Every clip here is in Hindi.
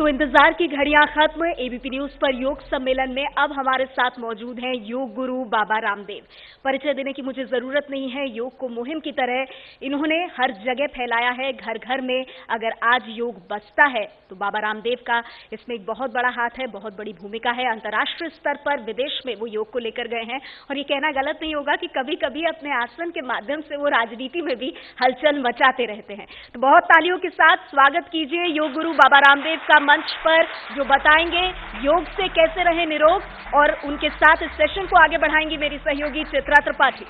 इंतजार की घड़ियां खत्म। एबीपी न्यूज पर योग सम्मेलन में अब हमारे साथ मौजूद हैं योग गुरु बाबा रामदेव। परिचय देने की मुझे जरूरत नहीं है, योग को मुहिम की तरह इन्होंने हर जगह फैलाया है, घर घर में। अगर आज योग बचता है तो बाबा रामदेव का इसमें एक बहुत बड़ा हाथ है, बहुत बड़ी भूमिका है। अंतर्राष्ट्रीय स्तर पर विदेश में वो योग को लेकर गए हैं और ये कहना गलत नहीं होगा कि कभी कभी अपने आसन के माध्यम से वो राजनीति में भी हलचल मचाते रहते हैं। तो बहुत तालियों के साथ स्वागत कीजिए योग गुरु बाबा रामदेव का मंच पर, जो बताएंगे योग से कैसे रहे निरोग, और उनके साथ इस सेशन को आगे बढ़ाएंगी मेरी सहयोगी चित्रा त्रिपाठी।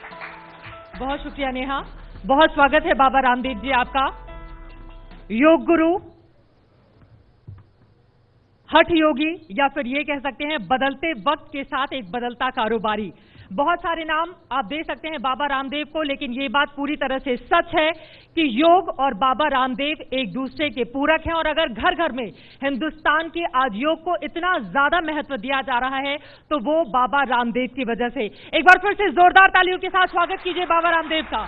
बहुत शुक्रिया नेहा, बहुत स्वागत है बाबा रामदेव जी आपका। योग गुरु, हठ योगी, या फिर ये कह सकते हैं बदलते वक्त के साथ एक बदलता कारोबारी। बहुत सारे नाम आप दे सकते हैं बाबा रामदेव को, लेकिन ये बात पूरी तरह से सच है कि योग और बाबा रामदेव एक दूसरे के पूरक हैं। और अगर घर घर में हिंदुस्तान के आज योग को इतना ज्यादा महत्व दिया जा रहा है तो वो बाबा रामदेव की वजह से। एक बार फिर से जोरदार तालियों के साथ स्वागत कीजिए बाबा रामदेव का।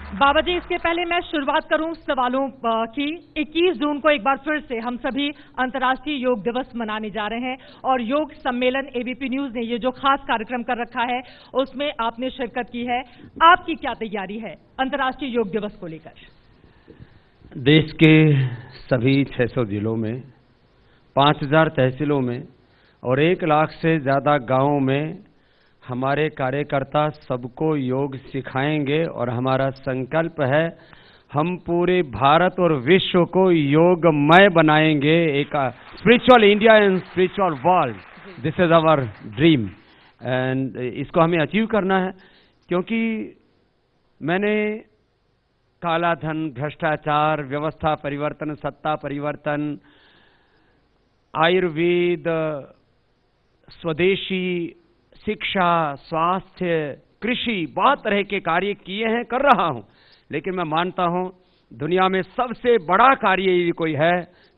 बाबा जी, इसके पहले मैं शुरुआत करूं सवालों की। 21 जून को एक बार फिर से हम सभी अंतर्राष्ट्रीय योग दिवस मनाने जा रहे हैं और योग सम्मेलन एबीपी न्यूज ने ये जो खास कार्यक्रम कर रखा है उसमें आपने शिरकत की है। आपकी क्या तैयारी है अंतर्राष्ट्रीय योग दिवस को लेकर? देश के सभी 600 जिलों में, 5000 तहसीलों में और 1 लाख से ज़्यादा गांवों में हमारे कार्यकर्ता सबको योग सिखाएंगे और हमारा संकल्प है हम पूरे भारत और विश्व को योगमय बनाएंगे, एक spiritual India and spiritual world. This is our dream and इसको हमें अचीव करना है, क्योंकि मैंने काला धन, भ्रष्टाचार, व्यवस्था परिवर्तन, सत्ता परिवर्तन, आयुर्वेद, स्वदेशी शिक्षा, स्वास्थ्य, कृषि, बहुत तरह के कार्य किए हैं, कर रहा हूं। लेकिन मैं मानता हूं दुनिया में सबसे बड़ा कार्य यदि कोई है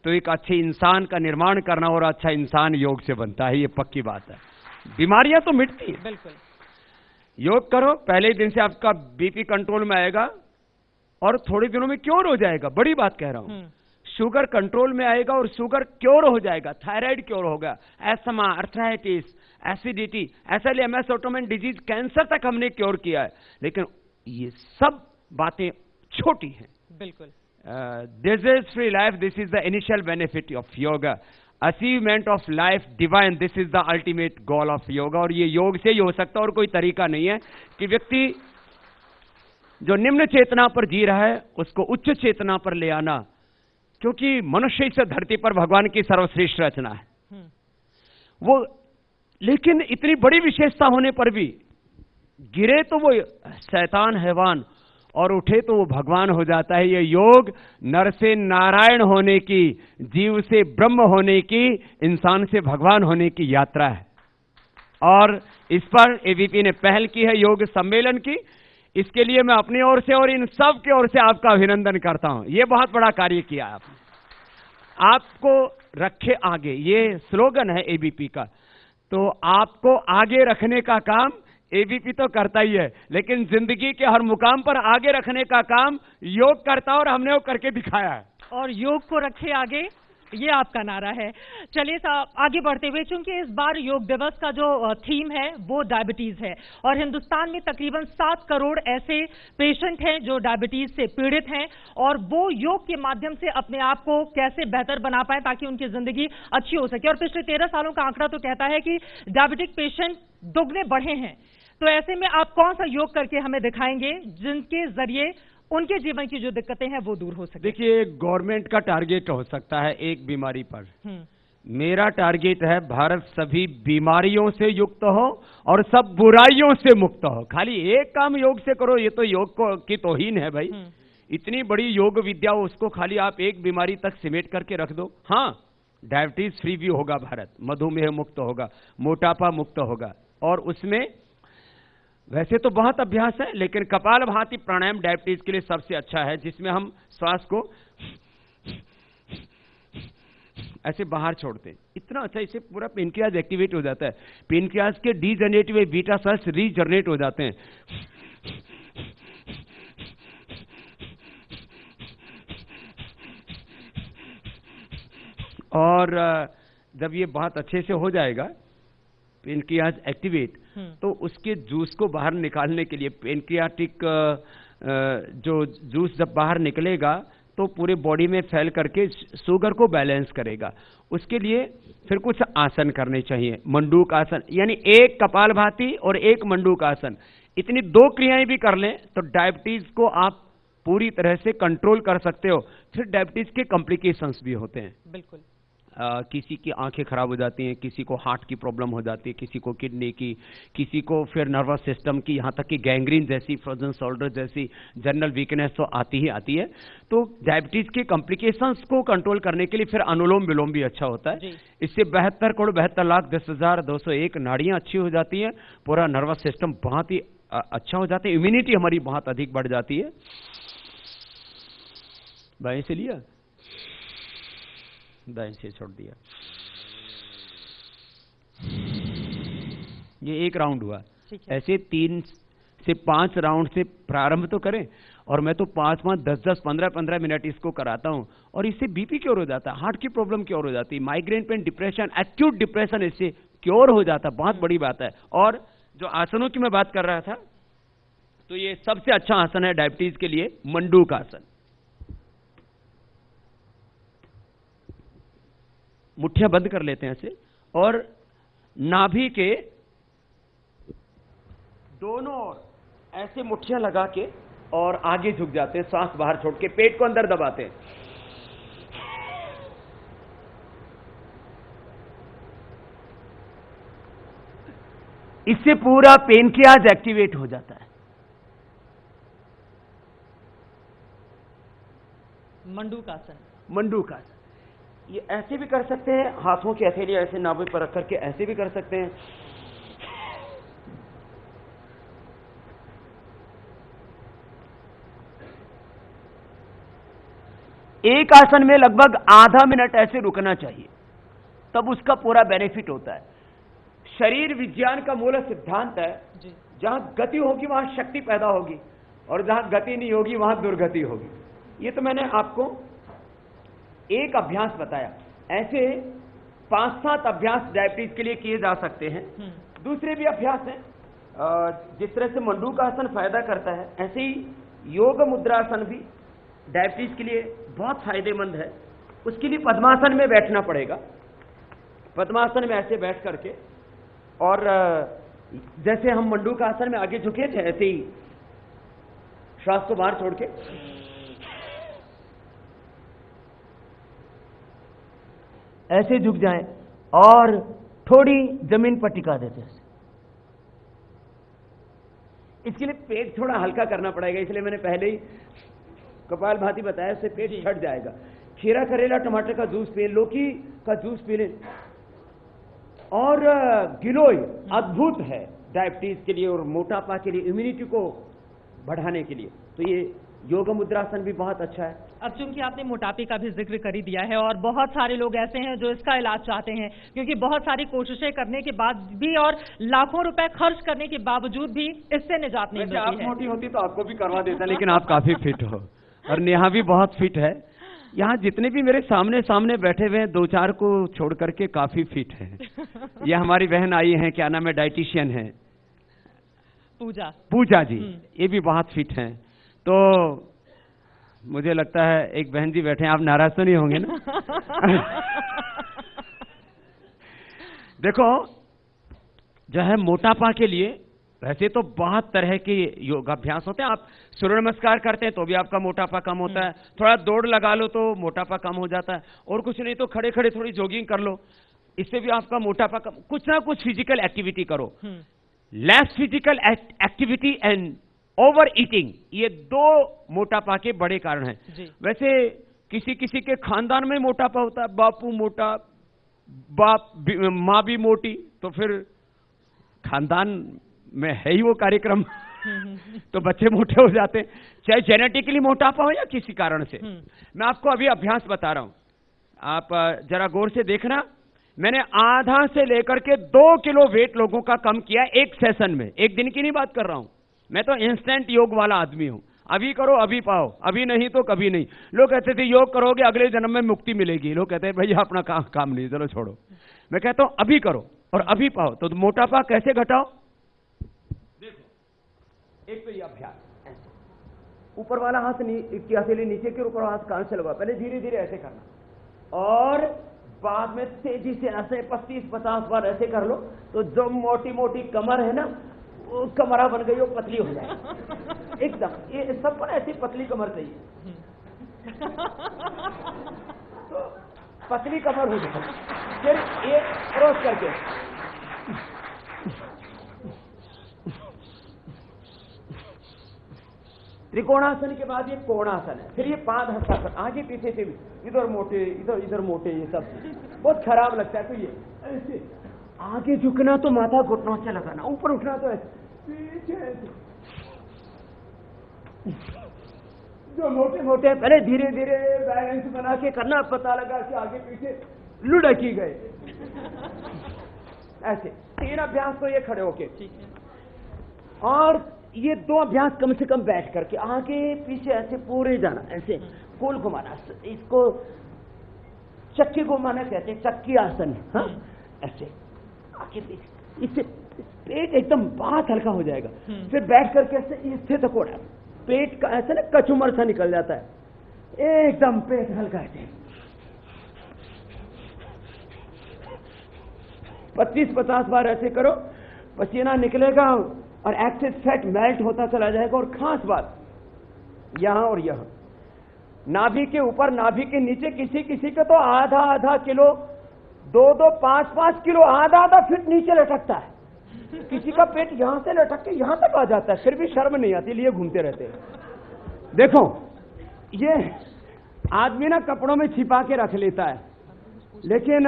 तो एक अच्छे इंसान का निर्माण करना, और अच्छा इंसान योग से बनता है, ये पक्की बात है। बीमारियां तो मिटती हैं, बिल्कुल। योग करो, पहले दिन से आपका बीपी कंट्रोल में आएगा और थोड़े दिनों में क्योर हो जाएगा। बड़ी बात कह रहा हूं। शुगर कंट्रोल में आएगा और शुगर क्योर हो जाएगा, थायराइड क्योर होगा, asthma, arthritis, acidity, SLMS, autoimmune disease, cancer तक हमने क्योर किया है। लेकिन ये सब बातें छोटी हैं। बिल्कुल। Disease free life, this is the initial benefit of yoga. Achievement of life divine, this is the ultimate goal of yoga. और ये योग से ही हो सकता है, और कोई तरीका नहीं है कि व्यक्ति जो निम्न चेतना पर जी रहा है उसको उच्च चेतना पर ले आना, क्योंकि मनुष्य इस धरती पर भगवान की सर्वश्रेष्ठ रचना है वो। लेकिन इतनी बड़ी विशेषता होने पर भी गिरे तो वो शैतान हैवान और उठे तो वो भगवान हो जाता है। ये योग नर से नारायण होने की, जीव से ब्रह्म होने की, इंसान से भगवान होने की यात्रा है। और इस पर एबीपी ने पहल की है योग सम्मेलन की। इसके लिए मैं अपनी ओर से और इन सब की ओर से आपका अभिनंदन करता हूं। ये बहुत बड़ा कार्य किया आपने। आपको रखे आगे, ये स्लोगन है एबीपी का। तो आपको आगे रखने का काम एबीपी तो करता ही है, लेकिन जिंदगी के हर मुकाम पर आगे रखने का काम योग करता है, और हमने वो करके दिखाया है। और योग को रखे आगे, ये आपका नारा है। चलिए आगे बढ़ते हुए, चूंकि इस बार योग दिवस का जो थीम है वो डायबिटीज है और हिंदुस्तान में तकरीबन 7 करोड़ ऐसे पेशेंट हैं जो डायबिटीज से पीड़ित हैं, और वो योग के माध्यम से अपने आप को कैसे बेहतर बना पाए ताकि उनकी जिंदगी अच्छी हो सके। और पिछले 13 सालों का आंकड़ा तो कहता है कि डायबिटिक पेशेंट दुगने बढ़े हैं। तो ऐसे में आप कौन सा योग करके हमें दिखाएंगे जिनके जरिए उनके जीवन की जो दिक्कतें हैं वो दूर हो सके? देखिए, गवर्नमेंट का टारगेट हो सकता है एक बीमारी पर। मेरा टारगेट है भारत सभी बीमारियों से युक्त हो और सब बुराइयों से मुक्त हो। खाली एक काम योग से करो, ये तो योग की तौहीन है भाई। इतनी बड़ी योग विद्या, उसको खाली आप एक बीमारी तक सिमेट करके रख दो। हाँ, डायबिटीज फ्री भी होगा भारत, मधुमेह मुक्त होगा, मोटापा मुक्त होगा, और उसमें वैसे तो बहुत अभ्यास है, लेकिन कपालभाति प्राणायाम डायबिटीज के लिए सबसे अच्छा है, जिसमें हम श्वास को ऐसे बाहर छोड़ते हैं। इतना अच्छा, इससे पूरा पेनक्रियाज एक्टिवेट हो जाता है। पेनक्रियाज के डीजनरेटिव बीटा सेल्स रीजनरेट हो जाते हैं। और जब ये बहुत अच्छे से हो जाएगा पेनक्रियाज एक्टिवेट, तो उसके जूस को बाहर निकालने के लिए पेनक्रियाटिक जो जूस जब बाहर निकलेगा तो पूरे बॉडी में फैल करके शुगर को बैलेंस करेगा। उसके लिए फिर कुछ आसन करने चाहिए, मंडूक आसन, यानी एक कपालभाति और एक मंडूक आसन, इतनी 2 क्रियाएं भी कर लें तो डायबिटीज को आप पूरी तरह से कंट्रोल कर सकते हो। फिर डायबिटीज के कॉम्प्लिकेशंस भी होते हैं। बिल्कुल। किसी की आंखें खराब हो जाती हैं, किसी को हार्ट की प्रॉब्लम हो जाती है, किसी को किडनी की, किसी को फिर नर्वस सिस्टम की, यहाँ तक कि गैंग्रीन जैसी, फ्रोजन शोल्डर जैसी जनरल वीकनेस तो आती ही आती है। तो डायबिटीज के कॉम्प्लिकेशंस को कंट्रोल करने के लिए फिर अनुलोम विलोम भी अच्छा होता है। इससे 72,72,10,201 नाड़ियां अच्छी हो जाती हैं, पूरा नर्वस सिस्टम बहुत ही अच्छा हो जाता है, इम्यूनिटी हमारी बहुत अधिक बढ़ जाती है। बाएं से लिया, दाएं से छोड़ दिया। ये एक राउंड हुआ। ऐसे 3 से 5 राउंड से प्रारंभ तो करें, और मैं तो 5-5, 10-10, 15-15 मिनट इसको कराता हूं, और इससे बीपी क्योर हो जाता है, हार्ट की प्रॉब्लम क्योर हो जाती है, migraine pain, depression, acute depression इससे क्योर हो जाता है। बहुत बड़ी बात है। और जो आसनों की मैं बात कर रहा था, तो ये सबसे अच्छा आसन है डायबिटीज के लिए, मंडूक आसन। मुट्ठियां बंद कर लेते हैं ऐसे, और नाभि के दोनों ओर ऐसे मुट्ठियां लगा के और आगे झुक जाते हैं, सांस बाहर छोड़ के पेट को अंदर दबाते हैं। इससे पूरा पेनक्रियाज एक्टिवेट हो जाता है। मंडूक आसन। मंडूक आसन ये ऐसे भी कर सकते हैं, हाथों की हथेली ऐसे नाभि पर रख करके ऐसे भी कर सकते हैं। एक आसन में लगभग आधा मिनट ऐसे रुकना चाहिए, तब उसका पूरा बेनिफिट होता है। शरीर विज्ञान का मूल सिद्धांत है, जहां गति होगी वहां शक्ति पैदा होगी, और जहां गति नहीं होगी वहां दुर्गति होगी। ये तो मैंने आपको एक अभ्यास बताया। ऐसे 5-7 अभ्यास डायबिटीज के लिए किए जा सकते हैं। दूसरे भी अभ्यास हैं। जिस तरह से मंडूक आसन फायदा करता है, ऐसे ही योग मुद्रासन भी डायबिटीज के लिए बहुत फायदेमंद है। उसके लिए पद्मासन में बैठना पड़ेगा। पद्मासन में ऐसे बैठ करके, और जैसे हम मंडूक आसन में आगे झुके थे, ऐसे ही श्वास को बाहर छोड़ के ऐसे झुक जाएं और थोड़ी जमीन पर टिका देते हैं। इसके लिए पेट थोड़ा हल्का करना पड़ेगा, इसलिए मैंने पहले ही कपालभाति बताया, इससे पेट छट जाएगा। खीरा, करेला, टमाटर का जूस पिए, लौकी का जूस पी लें, और गिलोय अद्भुत है डायबिटीज के लिए और मोटापा के लिए, इम्यूनिटी को बढ़ाने के लिए। तो ये योग मुद्रासन भी बहुत अच्छा है। अब चूंकि आपने मोटापे का भी जिक्र कर ही दिया है, और बहुत सारे लोग ऐसे हैं जो इसका इलाज चाहते हैं, क्योंकि बहुत सारी कोशिशें करने के बाद भी और लाखों रुपए खर्च करने के बावजूद भी इससे निजात नहीं मिलती है। आप मोटी होती तो आपको भी करवा देता, लेकिन आप काफी फिट हो, और नेहा भी बहुत फिट है। यहाँ जितने भी मेरे सामने बैठे हुए हैं, 2-4 को छोड़ करके काफी फिट हैं। ये हमारी बहन आई हैं, क्या नाम है, डाइटिशियन है, पूजा जी, ये भी बहुत फिट हैं। तो मुझे लगता है एक बहन जी बैठे हैं, आप नाराज तो नहीं होंगे ना? देखो, जो है मोटापा के लिए वैसे तो बहुत तरह के योगाभ्यास होते हैं। आप सूर्य नमस्कार करते हैं तो भी आपका मोटापा कम होता है, थोड़ा दौड़ लगा लो तो मोटापा कम हो जाता है, और कुछ नहीं तो खड़े खड़े थोड़ी जॉगिंग कर लो, इससे भी आपका मोटापा कम। कुछ ना कुछ फिजिकल एक्टिविटी करो। Less physical activity and over eating, ये 2 मोटापा के बड़े कारण हैं। वैसे किसी किसी के खानदान में मोटापा होता है, बापू मोटा, माँ भी मोटी, तो फिर खानदान में है ही वो कार्यक्रम तो बच्चे मोटे हो जाते हैं, चाहे जेनेटिकली मोटापा हो या किसी कारण से। मैं आपको अभी अभ्यास बता रहा हूं, आप जरा गौर से देखना। मैंने आधा से लेकर के 2 किलो वेट लोगों का कम किया एक सेशन में, एक दिन की नहीं बात कर रहा हूं, मैं तो इंस्टेंट योग वाला आदमी हूं। अभी करो अभी पाओ, अभी नहीं तो कभी नहीं। लोग कहते थे योग करोगे अगले जन्म में मुक्ति मिलेगी, लोग कहते हैं भैया अपना काम नहीं, चलो छोड़ो। मैं कहता हूं अभी करो और अभी पाओ। तो मोटापा कैसे घटाओ? देखो, एक तो ये अभ्यास, ऊपर वाला हाथ की हथेली नीचे के ऊपर हाथ कान से लगा, पहले धीरे धीरे ऐसे करना और बाद में तेजी से ऐसे 25-50 बार ऐसे कर लो, तो जो मोटी मोटी कमर है ना वो कमरा बन गई, वो पतली हो जाए एकदम। ये सबको ऐसी पतली कमर चाहिए, तो पतली कमर हो जाए। फिर ये क्रॉस करके त्रिकोणासन के बाद ये कोणासन है, फिर ये पाद हस्तासन, आगे पीछे से इधर मोटे इधर मोटे, ये सब बहुत खराब लगता है। तो ये ऐसे आगे झुकना तो माथा घुटनों से लगाना, ऊपर उठना तो ऐसे पीछे ऐसे। जो मोटे मोटे पहले धीरे धीरे बैलेंस बना के करना, पता लगा कि आगे पीछे लुढ़की गए ऐसे। 3 अभ्यास तो ये खड़े होके, और ये 2 अभ्यास कम से कम बैठ करके आगे पीछे ऐसे पूरे जाना, ऐसे गोल घुमाना। इसको चक्की घुमाना कहते हैं, चक्की आसन। हाँ, ऐसे आगे पीछे, इससे पेट एकदम बहुत हल्का हो जाएगा। फिर बैठ करके ऐसे स्थित कोड़ा, पेट का ऐसे ना कचुमर सा निकल जाता है, एकदम पेट हल्का है। 25-50 बार ऐसे करो, पसीना निकलेगा और एक्सेस फैट मेल्ट होता चला जाएगा। और खास बात यहां और यहां, नाभि के ऊपर नाभि के नीचे किसी किसी का तो आधा किलो, 2-2, 5-5 किलो, आधा फीट नीचे लटकता है। किसी का पेट यहां से लटक के यहां तक आ जाता है, फिर भी शर्म नहीं आती, लिए घूमते रहते हैं। देखो, ये आदमी ना कपड़ों में छिपा के रख लेता है, लेकिन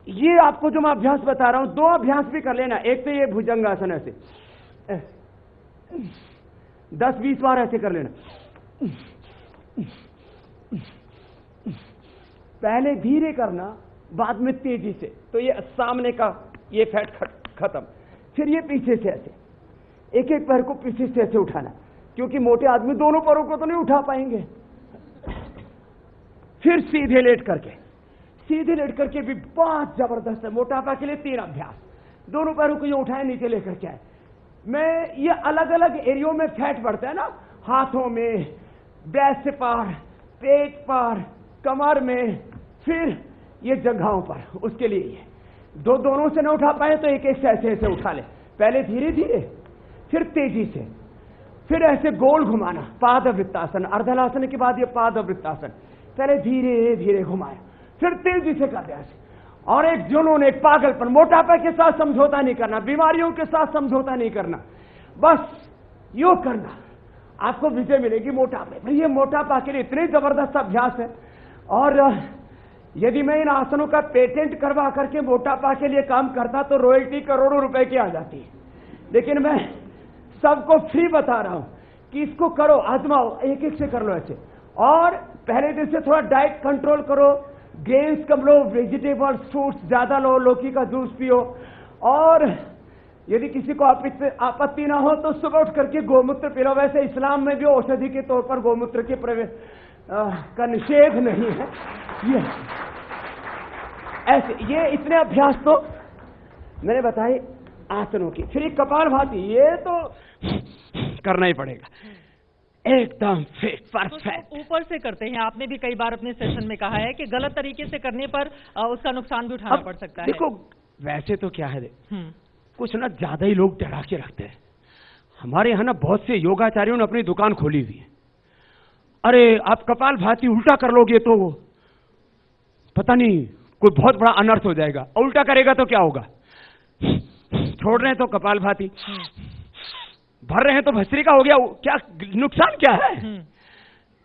ये आपको जो मैं अभ्यास बता रहा हूं, 2 अभ्यास भी कर लेना। एक तो ये भुजंगासन, ऐसे 10-20 बार ऐसे कर लेना। पहले धीरे करना, बाद में तेजी से, तो ये सामने का ये फैट खत्म। फिर ये पीछे से ऐसे, एक पैर को पीछे से ऐसे उठाना, क्योंकि मोटे आदमी दोनों पैरों को तो नहीं उठा पाएंगे। फिर सीधे लेट करके भी बहुत जबरदस्त है। मोटापा के लिए 3 अभ्यास, दोनों पैरों को ये उठाए, नीचे लेकर के आए। मैं ये अलग अलग एरियो में फैट बढ़ता है ना, हाथों में, ब्रेस्ट पर, पेट पर, कमर में, फिर ये जगहों पर, उसके लिए ये दोनों से ना उठा पाए तो एक से ऐसे उठा ले। पहले धीरे धीरे, फिर तेजी से, फिर ऐसे गोल घुमाना, पादवृत्तासन। अर्धलासन के बाद ये पादवृत्तासन, पहले धीरे धीरे घुमाया, फिर तेजी से कर दिया। और एक जुनून, एक पागलपन, मोटापा के साथ समझौता नहीं करना, बीमारियों के साथ समझौता नहीं करना, बस योग करना, आपको विजय मिलेगी मोटापे पर। ये मोटापा के लिए इतने जबरदस्त अभ्यास है। और यदि मैं इन आसनों का पेटेंट करवा करके मोटापा के लिए काम करता तो रॉयल्टी करोड़ों रुपए की आ जाती है, लेकिन मैं सबको फ्री बता रहा हूं कि इसको करो, आजमाओ, एक से कर लो ऐसे। और पहले दिन से थोड़ा डाइट कंट्रोल करो, ग्रेन्स कम लो, वेजिटेबल्स फ्रूट्स ज्यादा लो, लौकी का जूस पियो। और यदि किसी को आपत्ति ना हो तो सुबह उठ करके गोमूत्र पी लो। वैसे इस्लाम में भी औषधि के तौर पर गोमूत्र के प्रवेश का निषेध नहीं है। ये ऐसे, ये इतने अभ्यास तो मैंने बताए आसनों की। फिर कपालभाति, ये तो करना ही पड़ेगा, एकदम फिट परफेक्ट। ऊपर से करते हैं, आपने भी कई बार अपने सेशन में कहा है कि गलत तरीके से करने पर उसका नुकसान भी उठाना पड़ सकता है। देखो, वैसे तो क्या है, कुछ ना ज्यादा ही लोग डरा के रखते हैं। हमारे यहाँ ना बहुत से योगाचार्यों ने अपनी दुकान खोली हुई है। अरे आप कपालभाति उल्टा कर लोगे तो पता नहीं कोई बहुत बड़ा अनर्थ हो जाएगा, उल्टा करेगा तो क्या होगा। छोड़ रहे हैं तो कपालभाति, भर रहे हैं तो भस्त्रिका हो गया, क्या नुकसान क्या है।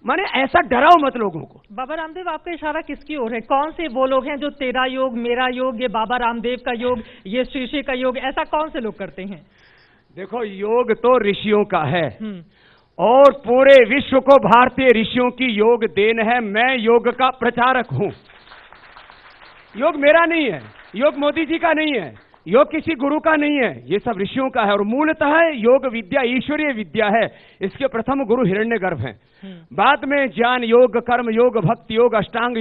माने ऐसा डराओ मत लोगों को। बाबा रामदेव, आपका इशारा किसकी ओर है? कौन से वो लोग हैं जो तेरा योग, मेरा योग, ये बाबा रामदेव का योग, ये शीशे का योग, ऐसा कौन से लोग करते हैं? देखो, योग तो ऋषियों का है और पूरे विश्व को भारतीय ऋषियों की योग देन है। मैं योग का प्रचारक हूं। योग मेरा नहीं है, योग मोदी जी का नहीं है, योग किसी गुरु का नहीं है, ये सब ऋषियों का है। और मूलतः योग विद्या ईश्वरीय विद्या है। इसके प्रथम गुरु हिरण्यगर्भ हैं। बाद में ज्ञान योग, कर्म योग, भक्ति योग, अष्टांग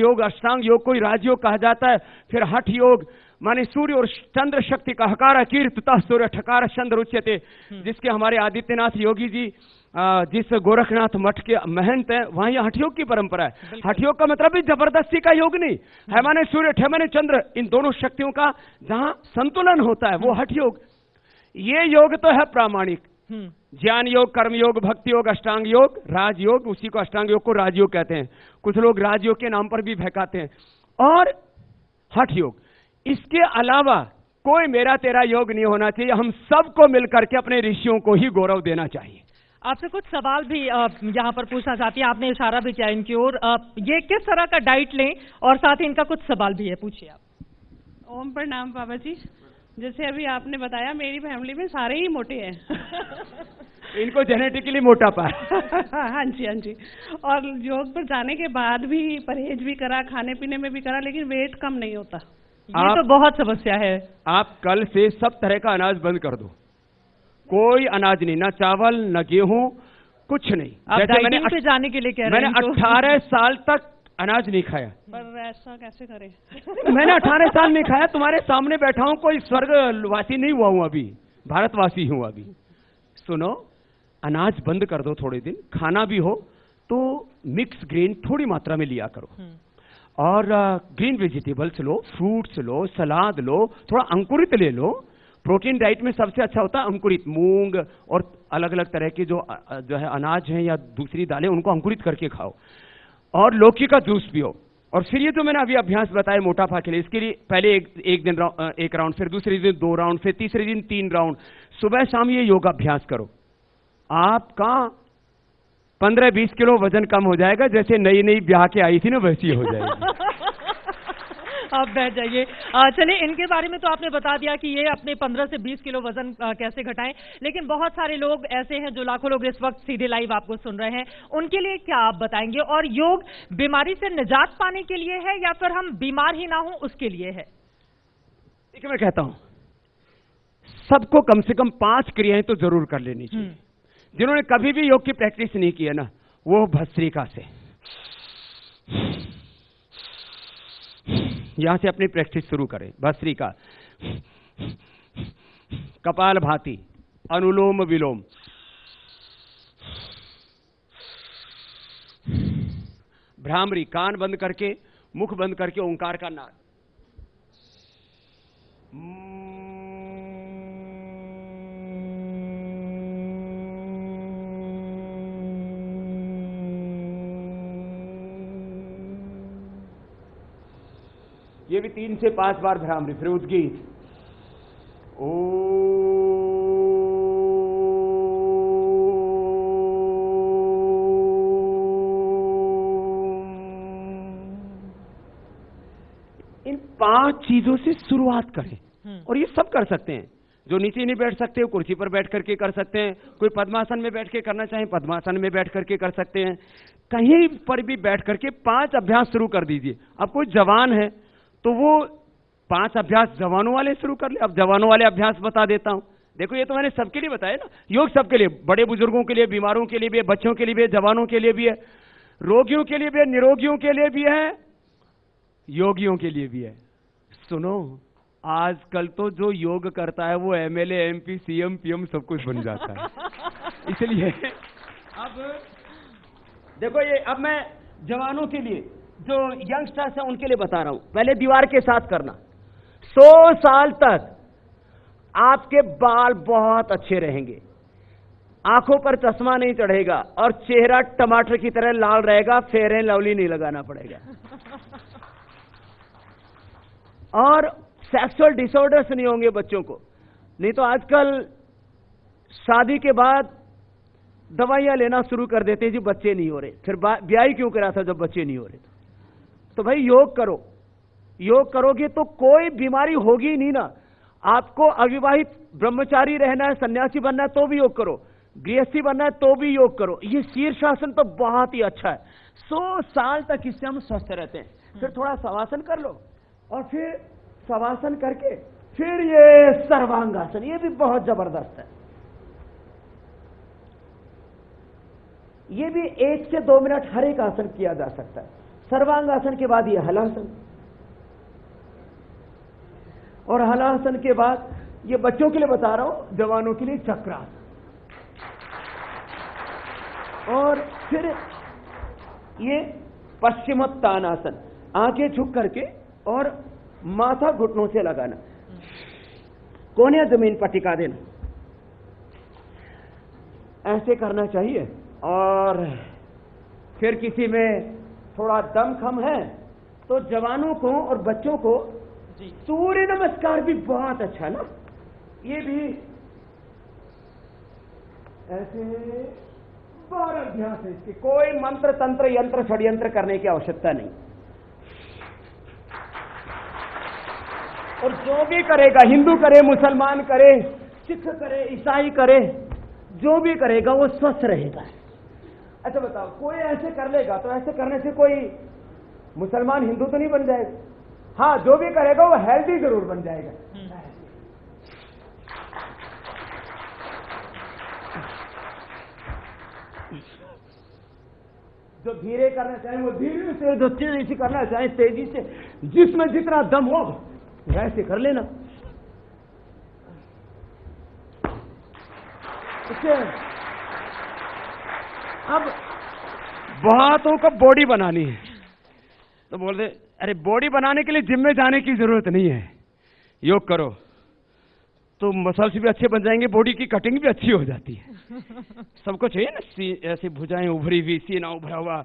योग को राजयोग कहा जाता है। फिर हठ योग माने सूर्य और चंद्र शक्ति का हकार कीर्ततः सूर्य ठकार चंद्र उच्यते, जिसके हमारे आदित्यनाथ योगी जी जिस गोरखनाथ मठ के महंत हैं, वहां यह हठयोग की परंपरा है। हठयोग का मतलब भी जबरदस्ती का योग नहीं है, माने सूर्य ठे माने चंद्र, इन दोनों शक्तियों का जहां संतुलन होता है वो हठयोग। ये योग तो है प्रामाणिक। ज्ञान योग, कर्म योग, भक्ति योग, अष्टांग योग, राजयोग, उसी को अष्टांग योग को राजयोग कहते हैं। कुछ लोग राजयोग के नाम पर भी बहकाते हैं। और हठ योग, इसके अलावा कोई मेरा तेरा योग नहीं होना चाहिए। हम सबको मिलकर के अपने ऋषियों को ही गौरव देना चाहिए। आपसे कुछ सवाल भी यहाँ पर पूछना चाहती हैं, आपने इशारा भी किया इनकी ओर। ये किस तरह का डाइट लें, और साथ ही इनका कुछ सवाल भी है, पूछिए आप। ओम प्रणाम बाबा जी। जैसे अभी आपने बताया, मेरी फैमिली में सारे ही मोटे हैं। इनको जेनेटिकली मोटापा है। हाँ जी, हाँ जी। और योग पर जाने के बाद भी परहेज भी करा, खाने पीने में भी करा, लेकिन वेट कम नहीं होता। ये तो बहुत समस्या है। आप कल से सब तरह का अनाज बंद कर दो। कोई अनाज नहीं, ना चावल, ना गेहूं, कुछ नहीं। जैसे मैंने जाने के लिए कह रहे हैं, मैंने 18 साल तक अनाज नहीं खाया। पर ऐसा कैसे करें? मैंने 18 साल नहीं खाया। तुम्हारे सामने बैठा हूं, कोई स्वर्गवासी नहीं हुआ हूं, अभी भारतवासी हूं। अभी सुनो, अनाज बंद कर दो थोड़े दिन। खाना भी हो तो मिक्स ग्रेन थोड़ी मात्रा में लिया करो, और ग्रीन वेजिटेबल्स लो, फ्रूट्स लो, सलाद लो, थोड़ा अंकुरित ले लो। प्रोटीन डाइट में सबसे अच्छा होता है अंकुरित। मूंग और अलग अलग तरह के जो है अनाज हैं या दूसरी दालें, उनको अंकुरित करके खाओ। और लौकी का जूस पियो। और फिर ये जो मैंने अभी अभ्यास बताया मोटापा के लिए, इसके लिए पहले एक दिन एक राउंड, फिर दूसरे दिन 2 राउंड, फिर तीसरे दिन 3 राउंड, सुबह शाम ये योगाभ्यास करो। आपका 15-20 किलो वजन कम हो जाएगा। जैसे नई नई ब्याह के आई थी ना, वैसी हो जाएगी। आप बैठ जाइए। चलिए, इनके बारे में तो आपने बता दिया कि ये अपने 15 से 20 किलो वजन कैसे घटाएं, लेकिन बहुत सारे लोग ऐसे हैं जो लाखों लोग इस वक्त सीधे लाइव आपको सुन रहे हैं, उनके लिए क्या आप बताएंगे? और योग बीमारी से निजात पाने के लिए है, या फिर हम बीमार ही ना हो उसके लिए है? देखिए, मैं कहता हूं सबको कम से कम 5 क्रियाएं तो जरूर कर लेनी चाहिए। जिन्होंने कभी भी योग की प्रैक्टिस नहीं की है ना, वो भस्त्रिका से यहां से अपनी प्रैक्टिस शुरू करें। भस्त्रिका, कपालभाति, अनुलोम विलोम, भ्रामरी, कान बंद करके, मुख बंद करके ओंकार का नाद। ये भी 3 से 5 बार भ्रामरी। फिर उद्गीत, ओ इन 5 चीजों से शुरुआत करें। और ये सब कर सकते हैं। जो नीचे नहीं बैठ सकते वो कुर्सी पर बैठ करके कर सकते हैं। कोई पद्मासन में बैठ के करना चाहे पद्मासन में बैठ करके कर सकते हैं। कहीं पर भी बैठ करके 5 अभ्यास शुरू कर दीजिए। अब कोई जवान है तो वो 5 अभ्यास जवानों वाले शुरू कर ले। अब जवानों वाले अभ्यास बता देता हूं। देखो, ये तो मैंने सबके लिए बताया ना। योग सबके लिए, बड़े बुजुर्गों के लिए, बीमारों के लिए भी है, बच्चों के लिए भी है, जवानों के लिए भी है, रोगियों के लिए भी है, निरोगियों के लिए भी है, योगियों के लिए भी है। सुनो, आजकल तो जो योग करता है वो MLA, MP, CM, PM सब कुछ बन जाता है। इसलिए अब देखो, ये अब मैं जवानों के लिए, जो यंगस्टर्स हैं उनके लिए बता रहा हूं। पहले दीवार के साथ करना। 100 साल तक आपके बाल बहुत अच्छे रहेंगे, आंखों पर चश्मा नहीं चढ़ेगा, और चेहरा टमाटर की तरह लाल रहेगा। फेयर एंड लवली नहीं लगाना पड़ेगा। और सेक्सुअल डिसऑर्डर्स नहीं होंगे बच्चों को। नहीं तो आजकल शादी के बाद दवाइयां लेना शुरू कर देते हैं जी, बच्चे नहीं हो रहे। फिर ब्याह ही क्यों करा था जब बच्चे नहीं हो रहे? तो भाई योग करो। योग करोगे तो कोई बीमारी होगी ही नहीं ना। आपको अविवाहित ब्रह्मचारी रहना है, सन्यासी बनना है तो भी योग करो, गृहस्थी बनना है तो भी योग करो। ये शीर्षासन तो बहुत ही अच्छा है। 100 साल तक इससे हम स्वस्थ रहते हैं। फिर थोड़ा शवासन कर लो, और फिर शवासन करके फिर ये सर्वांगासन, ये भी बहुत जबरदस्त है। ये भी 1 से 2 मिनट हर एक आसन किया जा सकता है। सर्वांगासन के बाद ये हलासन, और हलासन के बाद ये बच्चों के लिए बता रहा हूं, जवानों के लिए चक्रासन, और फिर ये पश्चिमोत्तानासन, आंखें झुक करके और माथा घुटनों से लगाना, कोने जमीन पर टिका देना, ऐसे करना चाहिए। और फिर किसी में थोड़ा दम कम है तो जवानों को और बच्चों को सूर्य नमस्कार भी बहुत अच्छा ना, ये भी ऐसे 12 अभ्यास है इसके, कोई मंत्र तंत्र यंत्र षड्यंत्र करने की आवश्यकता नहीं। और जो भी करेगा, हिंदू करे, मुसलमान करे, सिख करे, ईसाई करे, जो भी करेगा वो स्वस्थ रहेगा। अच्छा बताओ, कोई ऐसे कर लेगा तो ऐसे करने से कोई मुसलमान हिंदू तो नहीं बन जाएगा? हाँ, जो भी करेगा वो हेल्दी जरूर बन जाएगा। जो धीरे करना चाहे वो धीरे से, जो तेजी से करना चाहे तेजी से, जिसमें जितना दम हो वैसे कर लेना। अब बहुतों को बॉडी बनानी है तो बोलते अरे बॉडी बनाने के लिए जिम में जाने की जरूरत नहीं है, योग करो तो मसल्स भी अच्छे बन जाएंगे, बॉडी की कटिंग भी अच्छी हो जाती है। सबको चाहिए ना ऐसी भुजाएं उभरी हुई, सीना उभरा हुआ,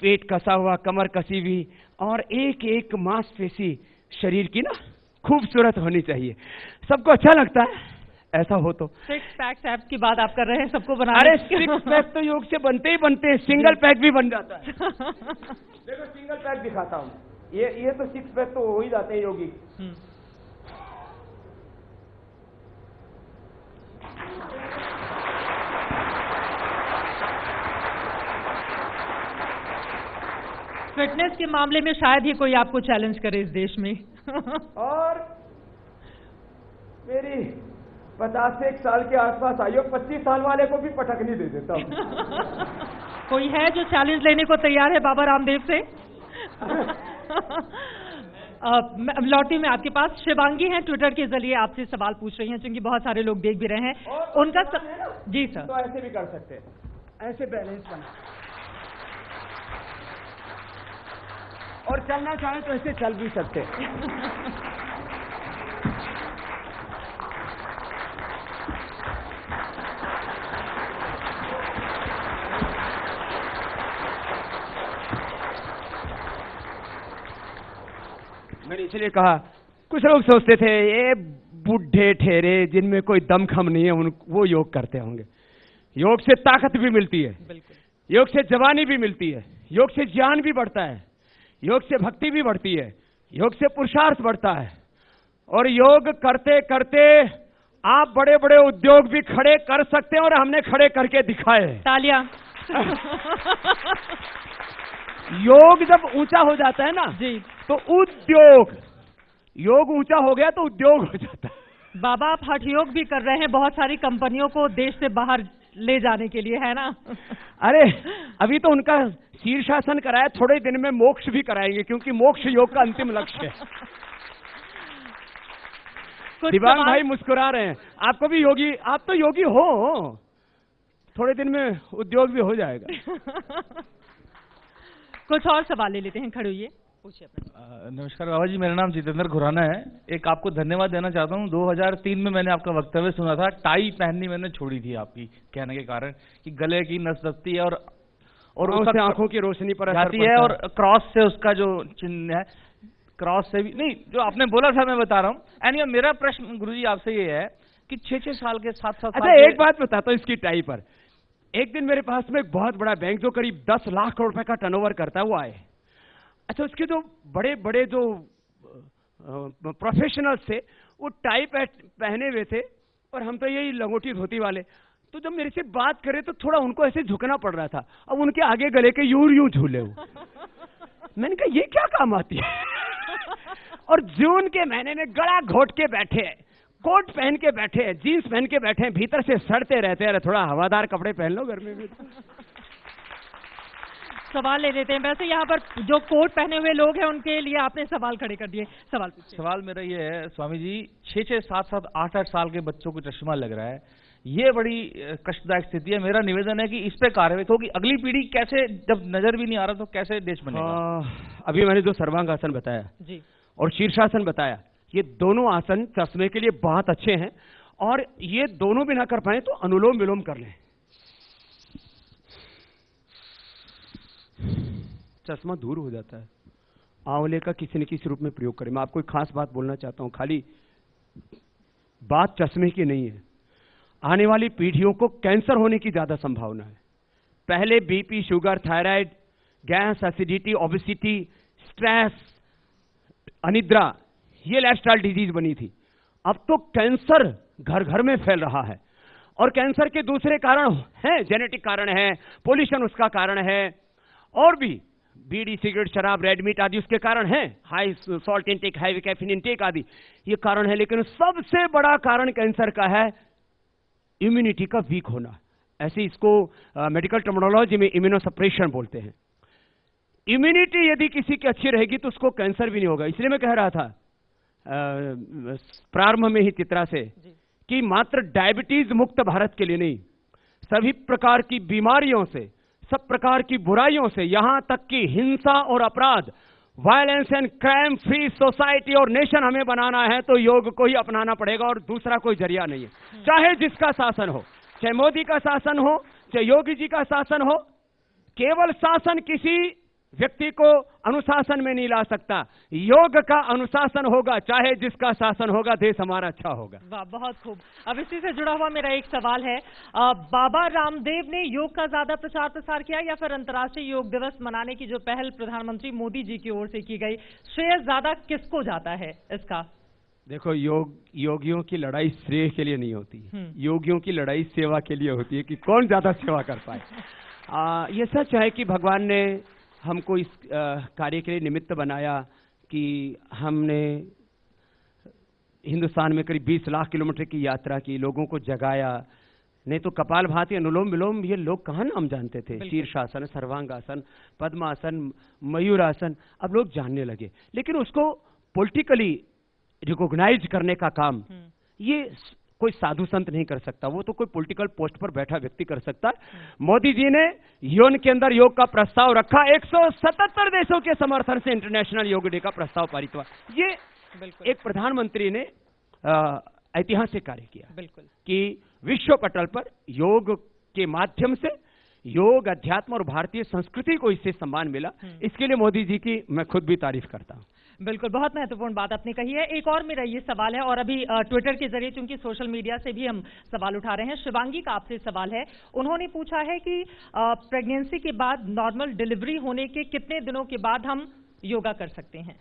पेट कसा हुआ, कमर कसी हुई, और एक एक मांसपेशी शरीर की ना खूबसूरत होनी चाहिए। सबको अच्छा लगता है ऐसा हो तो। 6 पैक एब्स की बात आप कर रहे हैं, सबको बनाने। अरे 6 पैक तो योग से बनते ही बनते हैं, सिंगल पैक भी बन जाता है। देखो सिंगल पैक दिखाता हूँ, ये तो 6 पैक तो हो ही जाते हैं योगी। फिटनेस के मामले में शायद ही कोई आपको चैलेंज करे इस देश में। और मेरी 50 साल के आसपास आयु, 25 साल वाले को भी पटकनी दे देता हूँ। कोई है जो चैलेंज लेने को तैयार है बाबा रामदेव से? लौटी में आपके पास शिवांगी हैं, ट्विटर के जरिए आपसे सवाल पूछ रही हैं, क्योंकि बहुत सारे लोग देख भी रहे हैं उनका जी सर। तो ऐसे भी कर सकते हैं, ऐसे बैलेंस बना, और चलना चाहे तो ऐसे चल भी सकते हैं। मैंने इसलिए कहा, कुछ लोग सोचते थे ये बूढ़े ठहरे जिनमें कोई दमखम नहीं है वो योग करते होंगे। योग से ताकत भी मिलती है, योग से जवानी भी मिलती है, योग से ज्ञान भी बढ़ता है, योग से भक्ति भी बढ़ती है, योग से पुरुषार्थ बढ़ता है, और योग करते करते आप बड़े बड़े उद्योग भी खड़े कर सकते हैं, और हमने खड़े करके दिखाए। तालियां। योग जब ऊंचा हो जाता है ना जी, तो उद्योग, योग ऊंचा हो गया तो उद्योग हो जाता है। बाबा आप हठ योग भी कर रहे हैं बहुत सारी कंपनियों को देश से बाहर ले जाने के लिए, है ना? अरे अभी तो उनका शीर्षासन कराया, थोड़े दिन में मोक्ष भी कराएंगे, क्योंकि मोक्ष योग का अंतिम लक्ष्य है। दिवांग भाई मुस्कुरा रहे हैं, आपको भी योगी, आप तो योगी हो, थोड़े दिन में उद्योग भी हो जाएगा। कुछ और सवाल ले लेते हैं, खड़े होइए, पूछिए अपने। नमस्कार बाबा जी, मेरा नाम जितेंद्र खुराना है। एक आपको धन्यवाद देना चाहता हूँ। 2003 में मैंने आपका वक्तव्य सुना था, टाई पहननी मैंने छोड़ी थी आपकी कहने के कारण कि गले की नस दबती है और उससे आंखों की रोशनी पर जाती है, और क्रॉस से उसका जो चिन्ह है, क्रॉस से भी नहीं, जो आपने बोला था मैं बता रहा हूँ। एंड मेरा प्रश्न गुरुजी आपसे ये है कि 6-6 साल के 7-7 साल। अच्छा एक बात बताता हूँ इसकी टाई पर। एक दिन मेरे पास में एक बहुत बड़ा बैंक जो करीब 10 लाख करोड़ रुपए का टर्नओवर करता है वो आए। अच्छा उसके जो बड़े बड़े जो प्रोफेशनल्स थे वो टाई पहने हुए थे, और हम तो यही लंगोटी धोती वाले। तो जब मेरे से बात करे तो थोड़ा उनको ऐसे झुकना पड़ रहा था, अब उनके आगे गले के यूं यूं झूले हो। मैंने कहा ये क्या काम आती है? और जून के महीने में गला घोट के बैठे हैं, कोट पहन के बैठे हैं, जीन्स पहन के बैठे हैं, भीतर से सड़ते रहते हैं। अरे थोड़ा हवादार कपड़े पहन लो गर्मी में। सवाल ले लेते हैं। वैसे यहाँ पर जो कोट पहने हुए लोग हैं उनके लिए आपने सवाल खड़े कर दिए। सवाल पूछिए। सवाल मेरा ये है स्वामी जी, 6-6, 7-7, 8-8 साल के बच्चों को चश्मा लग रहा है, ये बड़ी कष्टदायक स्थिति है। मेरा निवेदन है कि इस पे कार्रवाई होगी। अगली पीढ़ी कैसे, जब नजर भी नहीं आ रहा तो कैसे देश बनेगा? अभी मैंने जो सर्वांग आसन बताया जी, और शीर्षासन बताया, ये दोनों आसन चश्मे के लिए बहुत अच्छे हैं, और ये दोनों भी ना कर पाए तो अनुलोम विलोम कर लें। चश्मा दूर हो जाता है। आंवले का किसी न किसी रूप में प्रयोग करें। मैं आपको एक खास बात बोलना चाहता हूं, खाली बात चश्मे की नहीं है। आने वाली पीढ़ियों को कैंसर होने की ज्यादा संभावना है। पहले BP, sugar, thyroid, gas, acidity, obesity, stress, अनिद्रा, ये लाइफस्टाइल डिजीज बनी थी। अब तो कैंसर घर घर में फैल रहा है, और कैंसर के दूसरे कारण हैं, जेनेटिक कारण है, पोल्यूशन उसका कारण है, और भी बीड़ी, सिगरेट, शराब, रेड मीट आदि उसके कारण हैं, high salt intake, high caffeine intake आदि ये कारण है। लेकिन सबसे बड़ा कारण कैंसर का है इम्यूनिटी का वीक होना। ऐसे इसको मेडिकल टर्मिनोलॉजी में इम्यूनोसप्रेशन बोलते हैं। इम्यूनिटी यदि किसी की अच्छी रहेगी तो उसको कैंसर भी नहीं होगा। इसलिए मैं कह रहा था प्रारंभ में ही चित्रा से कि मात्र डायबिटीज मुक्त भारत के लिए नहीं, सभी प्रकार की बीमारियों से, सब प्रकार की बुराइयों से, यहां तक कि हिंसा और अपराध, violence and crime free society और नेशन हमें बनाना है तो योग को ही अपनाना पड़ेगा, और दूसरा कोई जरिया नहीं है। चाहे जिसका शासन हो, चाहे मोदी का शासन हो, चाहे योगी जी का शासन हो, केवल शासन किसी व्यक्ति को अनुशासन में नहीं ला सकता। योग का अनुशासन होगा, चाहे जिसका शासन होगा, देश हमारा अच्छा होगा। वाह, बहुत खूब। अब इसी से जुड़ा हुआ मेरा एक सवाल है, बाबा रामदेव ने योग का ज्यादा प्रचार प्रसार किया या फिर अंतर्राष्ट्रीय योग दिवस मनाने की जो पहल प्रधानमंत्री मोदी जी की ओर से की गई, श्रेय ज्यादा किसको जाता है इसका? देखो, योगियों की लड़ाई श्रेय के लिए नहीं होती, योगियों की लड़ाई सेवा के लिए होती है कि कौन ज्यादा सेवा कर पाए। ये सच है कि भगवान ने हमको इस कार्य के लिए निमित्त बनाया कि हमने हिंदुस्तान में करीब 20 लाख किलोमीटर की यात्रा की, लोगों को जगाया। नहीं तो कपालभाति, अनुलोम विलोम ये लोग कहाँ नाम जानते थे। शीर्षासन, सर्वांगासन, पद्मासन, मयूरासन अब लोग जानने लगे। लेकिन उसको पॉलिटिकली रिकॉग्नाइज करने का काम ये कोई साधु संत नहीं कर सकता, वो तो कोई पॉलिटिकल पोस्ट पर बैठा व्यक्ति कर सकता है। मोदी जी ने यूएन के अंदर योग का प्रस्ताव रखा, 177 देशों के समर्थन से इंटरनेशनल योग डे का प्रस्ताव पारित हुआ। ये एक प्रधानमंत्री ने ऐतिहासिक कार्य किया, बिल्कुल, कि विश्व पटल पर योग के माध्यम से योग, अध्यात्म और भारतीय संस्कृति को इससे सम्मान मिला। इसके लिए मोदी जी की मैं खुद भी तारीफ करता हूँ। बिल्कुल, बहुत महत्वपूर्ण बात आपने कही है। एक और मेरा ये सवाल है, और अभी ट्विटर के जरिए, क्योंकि सोशल मीडिया से भी हम सवाल उठा रहे हैं, शिवांगी का आपसे सवाल है। उन्होंने पूछा है कि प्रेगनेंसी के बाद नॉर्मल डिलीवरी होने के कितने दिनों के बाद हम योगा कर सकते हैं?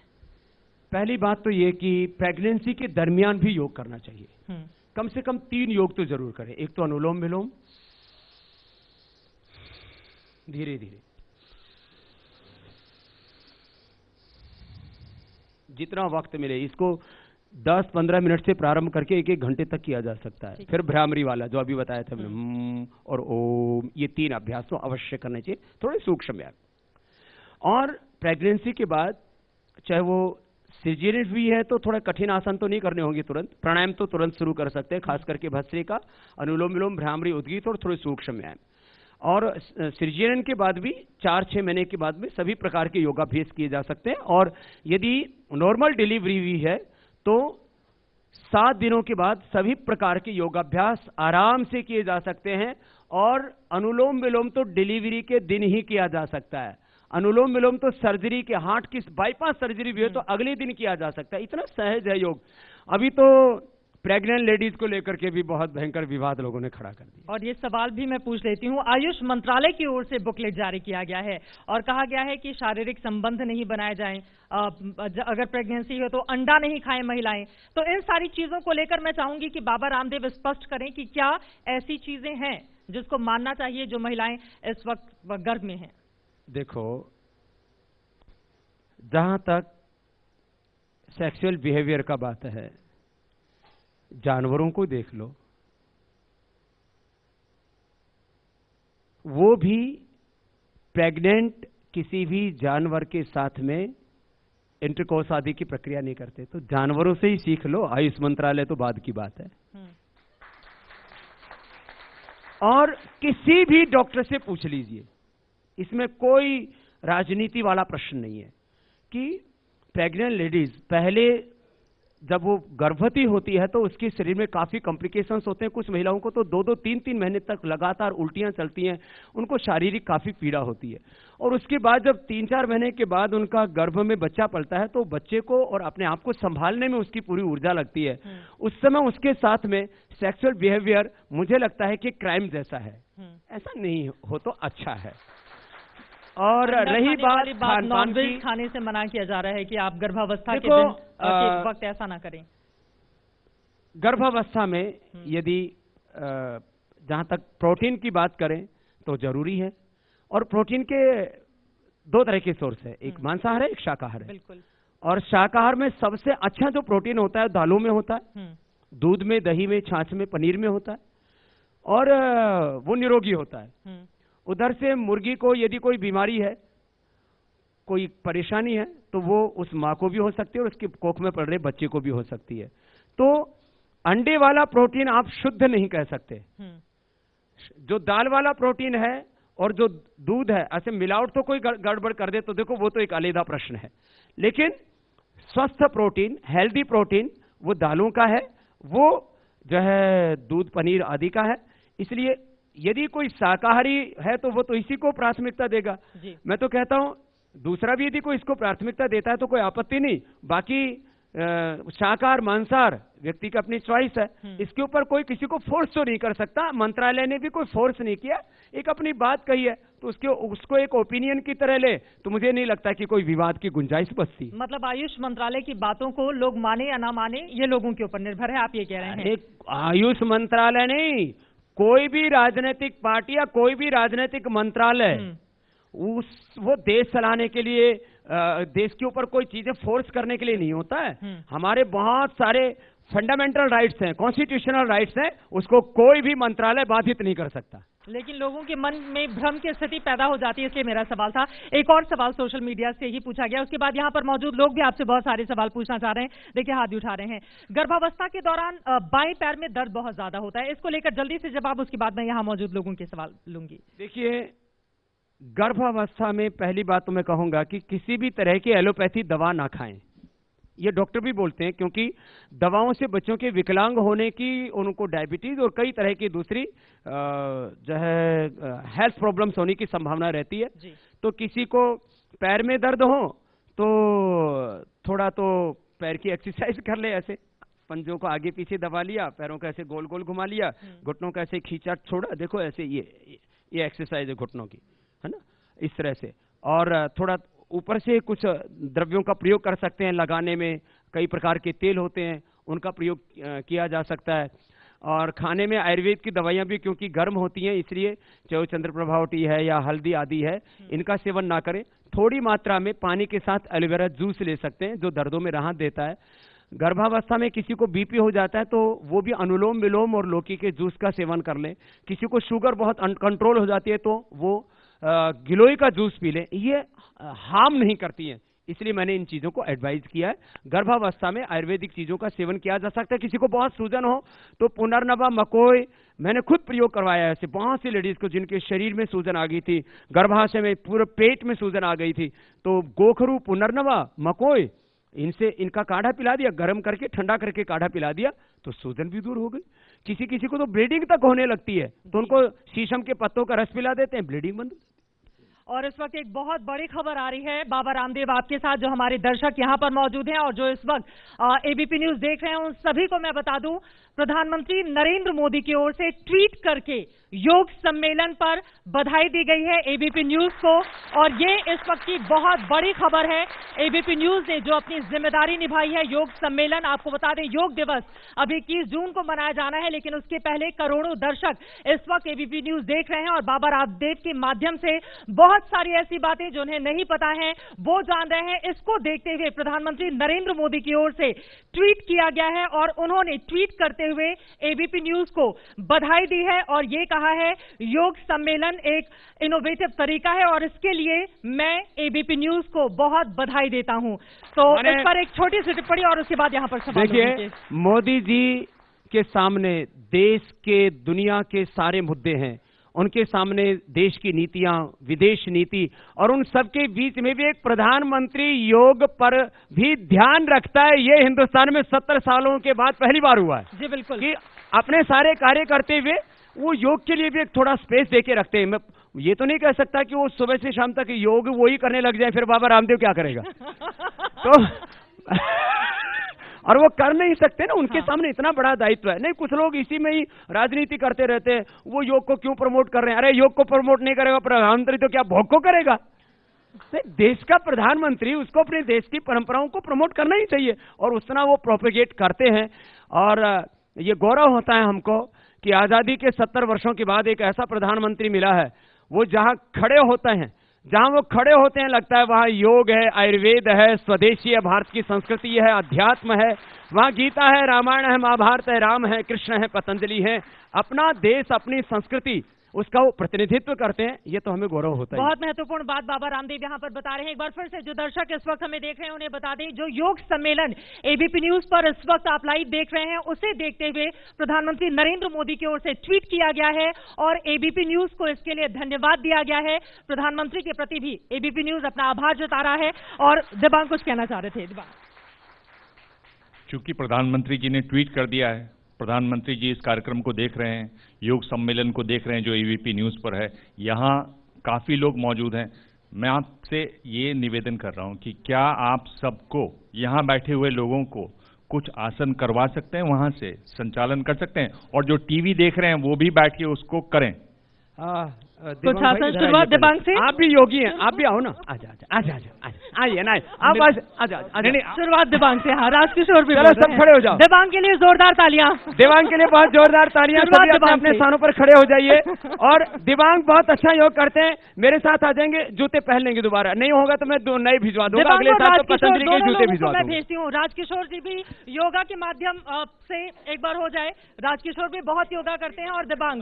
पहली बात तो ये कि प्रेगनेंसी के दरमियान भी योग करना चाहिए। कम से कम 3 योग तो जरूर करें। एक तो अनुलोम विलोम, धीरे धीरे, जितना वक्त मिले। इसको 10-15 मिनट से प्रारंभ करके 1-1 घंटे तक किया जा सकता है। फिर भ्रामरी वाला जो अभी बताया था मैंने, और ओम, ये 3 अभ्यास तो अवश्य करने चाहिए, थोड़े सूक्ष्म व्यायाम। और प्रेगनेंसी के बाद चाहे वो सिजेरियन भी है तो थोड़ा कठिन आसन तो नहीं करने होंगे तुरंत, प्राणायाम तो तुरंत शुरू कर सकते हैं, खास करके भस्त्रिका, अनुलोम विलोम, भ्रामरी, उद्गीत और थोड़े सूक्ष्म व्यायाम। और सिजेरियन के बाद भी 4-6 महीने के बाद भी सभी प्रकार के योगाभ्यास किए जा सकते हैं। और यदि नॉर्मल डिलीवरी हुई है तो 7 दिनों के बाद सभी प्रकार के योगाभ्यास आराम से किए जा सकते हैं। और अनुलोम विलोम तो डिलीवरी के दिन ही किया जा सकता है। अनुलोम विलोम तो सर्जरी के, हार्ट की बाईपास सर्जरी भी है तो अगले दिन किया जा सकता है। इतना सहज है योग। अभी तो प्रेग्नेंट लेडीज को लेकर के भी बहुत भयंकर विवाद लोगों ने खड़ा कर दिया। और ये सवाल भी मैं पूछ लेती हूँ, आयुष मंत्रालय की ओर से बुकलेट जारी किया गया है और कहा गया है कि शारीरिक संबंध नहीं बनाए जाएं, अगर प्रेगनेंसी हो तो अंडा नहीं खाएं महिलाएं। तो इन सारी चीजों को लेकर मैं चाहूंगी कि बाबा रामदेव स्पष्ट करें कि क्या ऐसी चीजें हैं जिसको मानना चाहिए जो महिलाएं इस वक्त गर्भ में हैं। देखो, जहां तक सेक्सुअल बिहेवियर का बात है, जानवरों को देख लो, वो भी प्रेग्नेंट किसी भी जानवर के साथ में इंटरकोर्स आदि की प्रक्रिया नहीं करते। तो जानवरों से ही सीख लो, आयुष मंत्रालय तो बाद की बात है। और किसी भी डॉक्टर से पूछ लीजिए, इसमें कोई राजनीति वाला प्रश्न नहीं है कि प्रेग्नेंट लेडीज पहले जब वो गर्भवती होती है तो उसके शरीर में काफी कॉम्प्लिकेशंस होते हैं। कुछ महिलाओं को तो 2-2, 3-3 महीने तक लगातार उल्टियां चलती हैं, उनको शारीरिक काफी पीड़ा होती है। और उसके बाद जब 3-4 महीने के बाद उनका गर्भ में बच्चा पलता है तो बच्चे को और अपने आप को संभालने में उसकी पूरी ऊर्जा लगती है। उस समय उसके साथ में सेक्सुअल बिहेवियर मुझे लगता है कि क्राइम जैसा है, ऐसा नहीं हो तो अच्छा है। और रही बात खान पान की, खाने से मना किया जा रहा है कि आप गर्भावस्था के दिन के वक्त ऐसा ना करें। गर्भावस्था में यदि जहां तक प्रोटीन की बात करें तो जरूरी है। और प्रोटीन के 2 तरह के सोर्स है, एक मांसाहार है, एक शाकाहार है। बिल्कुल। और शाकाहार में सबसे अच्छा जो प्रोटीन होता है दालों में होता है, दूध में, दही में, छाछ में, पनीर में होता है, और वो निरोगी होता है। उधर से मुर्गी को यदि कोई बीमारी है, कोई परेशानी है, तो वो उस माँ को भी हो सकती है और उसके कोख में पड़ रहे बच्चे को भी हो सकती है। तो अंडे वाला प्रोटीन आप शुद्ध नहीं कह सकते। जो दाल वाला प्रोटीन है और जो दूध है, ऐसे मिलावट तो कोई गड़बड़ कर दे तो देखो वो तो एक अलग प्रश्न है। लेकिन स्वस्थ प्रोटीन, हेल्दी प्रोटीन वो दालों का है, वो जो है दूध, पनीर आदि का है। इसलिए यदि कोई शाकाहारी है तो वो तो इसी को प्राथमिकता देगा। मैं तो कहता हूं दूसरा भी यदि कोई इसको प्राथमिकता देता है तो कोई आपत्ति नहीं। बाकी शाकाहार मांसाहार व्यक्ति की अपनी चॉइस है, इसके ऊपर कोई किसी को फोर्स तो नहीं कर सकता। मंत्रालय ने भी कोई फोर्स नहीं किया, एक अपनी बात कही है तो उसको एक ओपिनियन की तरह ले तो मुझे नहीं लगता कि कोई विवाद की गुंजाइश बचती। मतलब आयुष मंत्रालय की बातों को लोग माने या ना माने ये लोगों के ऊपर निर्भर है, आप ये कह रहे हैं? आयुष मंत्रालय नहीं, कोई भी राजनीतिक पार्टी या कोई भी राजनीतिक मंत्रालय वो देश चलाने के लिए, देश के ऊपर कोई चीजें फोर्स करने के लिए नहीं होता है। हमारे बहुत सारे फंडामेंटल राइट्स हैं, कॉन्स्टिट्यूशनल राइट्स हैं, उसको कोई भी मंत्रालय बाधित नहीं कर सकता। लेकिन लोगों के मन में भ्रम की स्थिति पैदा हो जाती है, इसलिए मेरा सवाल था। एक और सवाल सोशल मीडिया से ही पूछा गया, उसके बाद यहाँ पर मौजूद लोग भी आपसे बहुत सारे सवाल पूछना चाह रहे हैं। देखिए हाथ भी उठा रहे हैं। गर्भावस्था के दौरान बाएं पैर में दर्द बहुत ज्यादा होता है, इसको लेकर जल्दी से जवाब, उसके बाद मैं यहाँ मौजूद लोगों के सवाल लूंगी। देखिए, गर्भावस्था में पहली बात तो मैं कहूंगा कि किसी भी तरह की एलोपैथी दवा ना खाएं, ये डॉक्टर भी बोलते हैं, क्योंकि दवाओं से बच्चों के विकलांग होने की, उनको डायबिटीज और कई तरह की दूसरी जो है हेल्थ प्रॉब्लम्स होने की संभावना रहती है। तो किसी को पैर में दर्द हो तो थोड़ा तो पैर की एक्सरसाइज कर ले, ऐसे पंजों को आगे पीछे दबा लिया, पैरों को ऐसे गोल गोल घुमा लिया, घुटनों को ऐसे खींचा छोड़ा, देखो ऐसे ये एक्सरसाइज है घुटनों की, है ना, इस तरह से। और थोड़ा ऊपर से कुछ द्रव्यों का प्रयोग कर सकते हैं लगाने में, कई प्रकार के तेल होते हैं उनका प्रयोग किया जा सकता है। और खाने में आयुर्वेद की दवाइयां भी क्योंकि गर्म होती हैं, इसलिए चाहे वो चंद्रप्रभा टी है या हल्दी आदि है, इनका सेवन ना करें। थोड़ी मात्रा में पानी के साथ एलोवेरा जूस ले सकते हैं जो दर्दों में राहत देता है। गर्भावस्था में किसी को बीपी हो जाता है तो वो भी अनुलोम विलोम और लौकी के जूस का सेवन कर लें। किसी को शुगर बहुत अनकंट्रोल हो जाती है तो वो गिलोय का जूस पी लें, ये हार्म नहीं करती हैं, इसलिए मैंने इन चीजों को एडवाइज किया है। गर्भावस्था में आयुर्वेदिक चीजों का सेवन किया जा सकता है। किसी को बहुत सूजन हो तो पुनर्नवा, मकोई, मैंने खुद प्रयोग करवाया है ऐसे बहुत सी लेडीज को जिनके शरीर में सूजन आ गई थी, गर्भाशय में, पूरे पेट में सूजन आ गई थी, तो गोखरू, पुनर्नवा, मकोई, इनका काढ़ा पिला दिया, गर्म करके ठंडा करके काढ़ा पिला दिया तो सूजन भी दूर हो गई। किसी किसी को तो ब्लीडिंग तक होने लगती है तो उनको शीशम के पत्तों का रस पिला देते हैं, ब्लीडिंग बंद। और इस वक्त एक बहुत बड़ी खबर आ रही है बाबा रामदेव आपके साथ, जो हमारे दर्शक यहाँ पर मौजूद हैं और जो इस वक्त एबीपी न्यूज देख रहे हैं, उन सभी को मैं बता दूं, प्रधानमंत्री नरेंद्र मोदी की ओर से ट्वीट करके योग सम्मेलन पर बधाई दी गई है एबीपी न्यूज को। और ये इस वक्त की बहुत बड़ी खबर है। एबीपी न्यूज ने जो अपनी जिम्मेदारी निभाई है, योग सम्मेलन, आपको बता दें योग दिवस अभी 21 जून को मनाया जाना है, लेकिन उसके पहले करोड़ों दर्शक इस वक्त एबीपी न्यूज देख रहे हैं और बाबा रामदेव के माध्यम से बहुत सारी ऐसी बातें जो उन्हें नहीं पता है वो जान रहे हैं। इसको देखते हुए प्रधानमंत्री नरेंद्र मोदी की ओर से ट्वीट किया गया है और उन्होंने ट्वीट करते हुए एबीपी न्यूज को बधाई दी है और ये कहा है योग सम्मेलन एक इनोवेटिव तरीका है और इसके लिए मैं एबीपी न्यूज को बहुत बधाई देता हूं। तो इस पर एक छोटी सी टिप्पणी और उसके बाद यहां पर सवाल देखिए, मोदी जी के सामने देश के, दुनिया के सारे मुद्दे हैं, उनके सामने देश की नीतियां, विदेश नीति, और उन सबके बीच में भी एक प्रधानमंत्री योग पर भी ध्यान रखता है। ये हिंदुस्तान में 70 सालों के बाद पहली बार हुआ है। जी बिल्कुल, कि अपने सारे कार्य करते हुए वो योग के लिए भी एक थोड़ा स्पेस देके रखते हैं। मैं ये तो नहीं कह सकता कि वो सुबह से शाम तक योग वो ही करने लग जाए, फिर बाबा रामदेव क्या करेगा? तो और वो कर नहीं सकते ना, उनके सामने इतना बड़ा दायित्व है। नहीं, कुछ लोग इसी में ही राजनीति करते रहते हैं, वो योग को क्यों प्रमोट कर रहे हैं? अरे योग को प्रमोट नहीं करेगा प्रधानमंत्री तो क्या भोग को करेगा? देश का प्रधानमंत्री, उसको अपने देश की परंपराओं को प्रमोट करना ही चाहिए और उस तरह वो प्रोपेगेट करते हैं। और ये गौरव होता है हमको कि आजादी के 70 वर्षों के बाद एक ऐसा प्रधानमंत्री मिला है, वो जहां खड़े होते हैं, जहां वो खड़े होते हैं लगता है वहां योग है, आयुर्वेद है, स्वदेशी है, भारत की संस्कृति है, अध्यात्म है, वहां गीता है, रामायण है, महाभारत है, राम है, कृष्ण है, पतंजलि है। अपना देश, अपनी संस्कृति, उसका वो प्रतिनिधित्व करते हैं। ये तो हमें गौरव होता है। बहुत महत्वपूर्ण बात बाबा रामदेव यहाँ पर बता रहे हैं। एक बार फिर से जो दर्शक इस वक्त हमें देख रहे हैं उन्हें बता दें, जो योग सम्मेलन एबीपी न्यूज पर इस वक्त आप लाइव देख रहे हैं, उसे देखते हुए प्रधानमंत्री नरेंद्र मोदी की ओर से ट्वीट किया गया है और एबीपी न्यूज को इसके लिए धन्यवाद दिया गया है। प्रधानमंत्री के प्रति भी एबीपी न्यूज अपना आभार जता रहा है। और दिबांग कुछ कहना चाह रहे थे। दिबांग, चूंकि प्रधानमंत्री जी ने ट्वीट कर दिया है, प्रधानमंत्री जी इस कार्यक्रम को देख रहे हैं, योग सम्मेलन को देख रहे हैं जो एबीपी न्यूज़ पर है, यहाँ काफ़ी लोग मौजूद हैं। मैं आपसे ये निवेदन कर रहा हूँ कि क्या आप सबको, यहाँ बैठे हुए लोगों को कुछ आसन करवा सकते हैं, वहाँ से संचालन कर सकते हैं, और जो टीवी देख रहे हैं वो भी बैठ के उसको करें। कुछ आसन शुरुआत दिबांग से। आप भी योगी हैं, आप भी आओ ना, आजा आजा आजा आजा, आइए ना, आप आजा आजा। शुरुआत दिबांग से। हाँ, राजकिशोर भी चलो सब खड़े हो जाओ। दिबांग के लिए जोरदार तालियां। दिबांग के लिए बहुत जोरदार तालियां। सभी अपने अपने स्थानों पर खड़े हो जाइए। और दिबांग बहुत अच्छा योग करते हैं, मेरे साथ आ जाएंगे, जूते पहन लेंगे। दोबारा नहीं होगा तो मैं नए भिजवा दूंगा, अगले साल तो पतंजलि के जूते भिजवा दूंगा। मैं भेजती हूँ। राजकिशोर जी भी योगा के माध्यम से एक बार हो जाए। राजकिशोर भी बहुत योगा करते हैं। और दिबांग,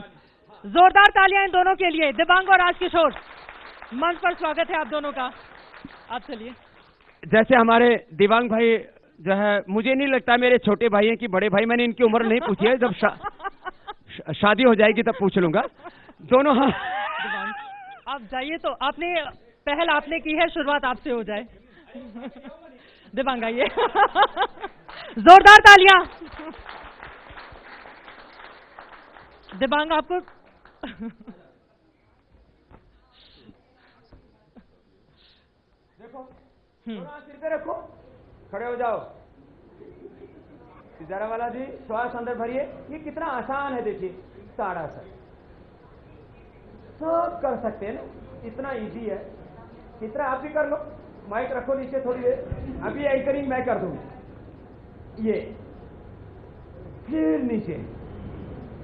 जोरदार तालियां इन दोनों के लिए। दिबांग और राजकिशोर, मंच पर स्वागत है आप दोनों का। आप चलिए। जैसे हमारे दिबांग भाई जो है, मुझे नहीं लगता मेरे छोटे भाई हैं कि बड़े भाई, मैंने इनकी उम्र नहीं पूछी है, जब शादी हो जाएगी तब पूछ लूंगा। दोनों। हाँ, आप जाइए। तो आपने पहल आपने की है, शुरुआत आपसे हो जाए। दिबांग आइए। जोरदार तालियां। दिबांग आपको देखो, सिर पे रखो, खड़े हो जाओ। सिजारा वाला जी, श्वास अंदर भरिए। ये कितना आसान है, देखिए, सारा सर सब कर सकते हैं ना, इतना इजी है। कितना आप भी कर लो। माइक रखो नीचे थोड़ी देर, अभी एंकरिंग मैं कर दूंगा। ये फिर नीचे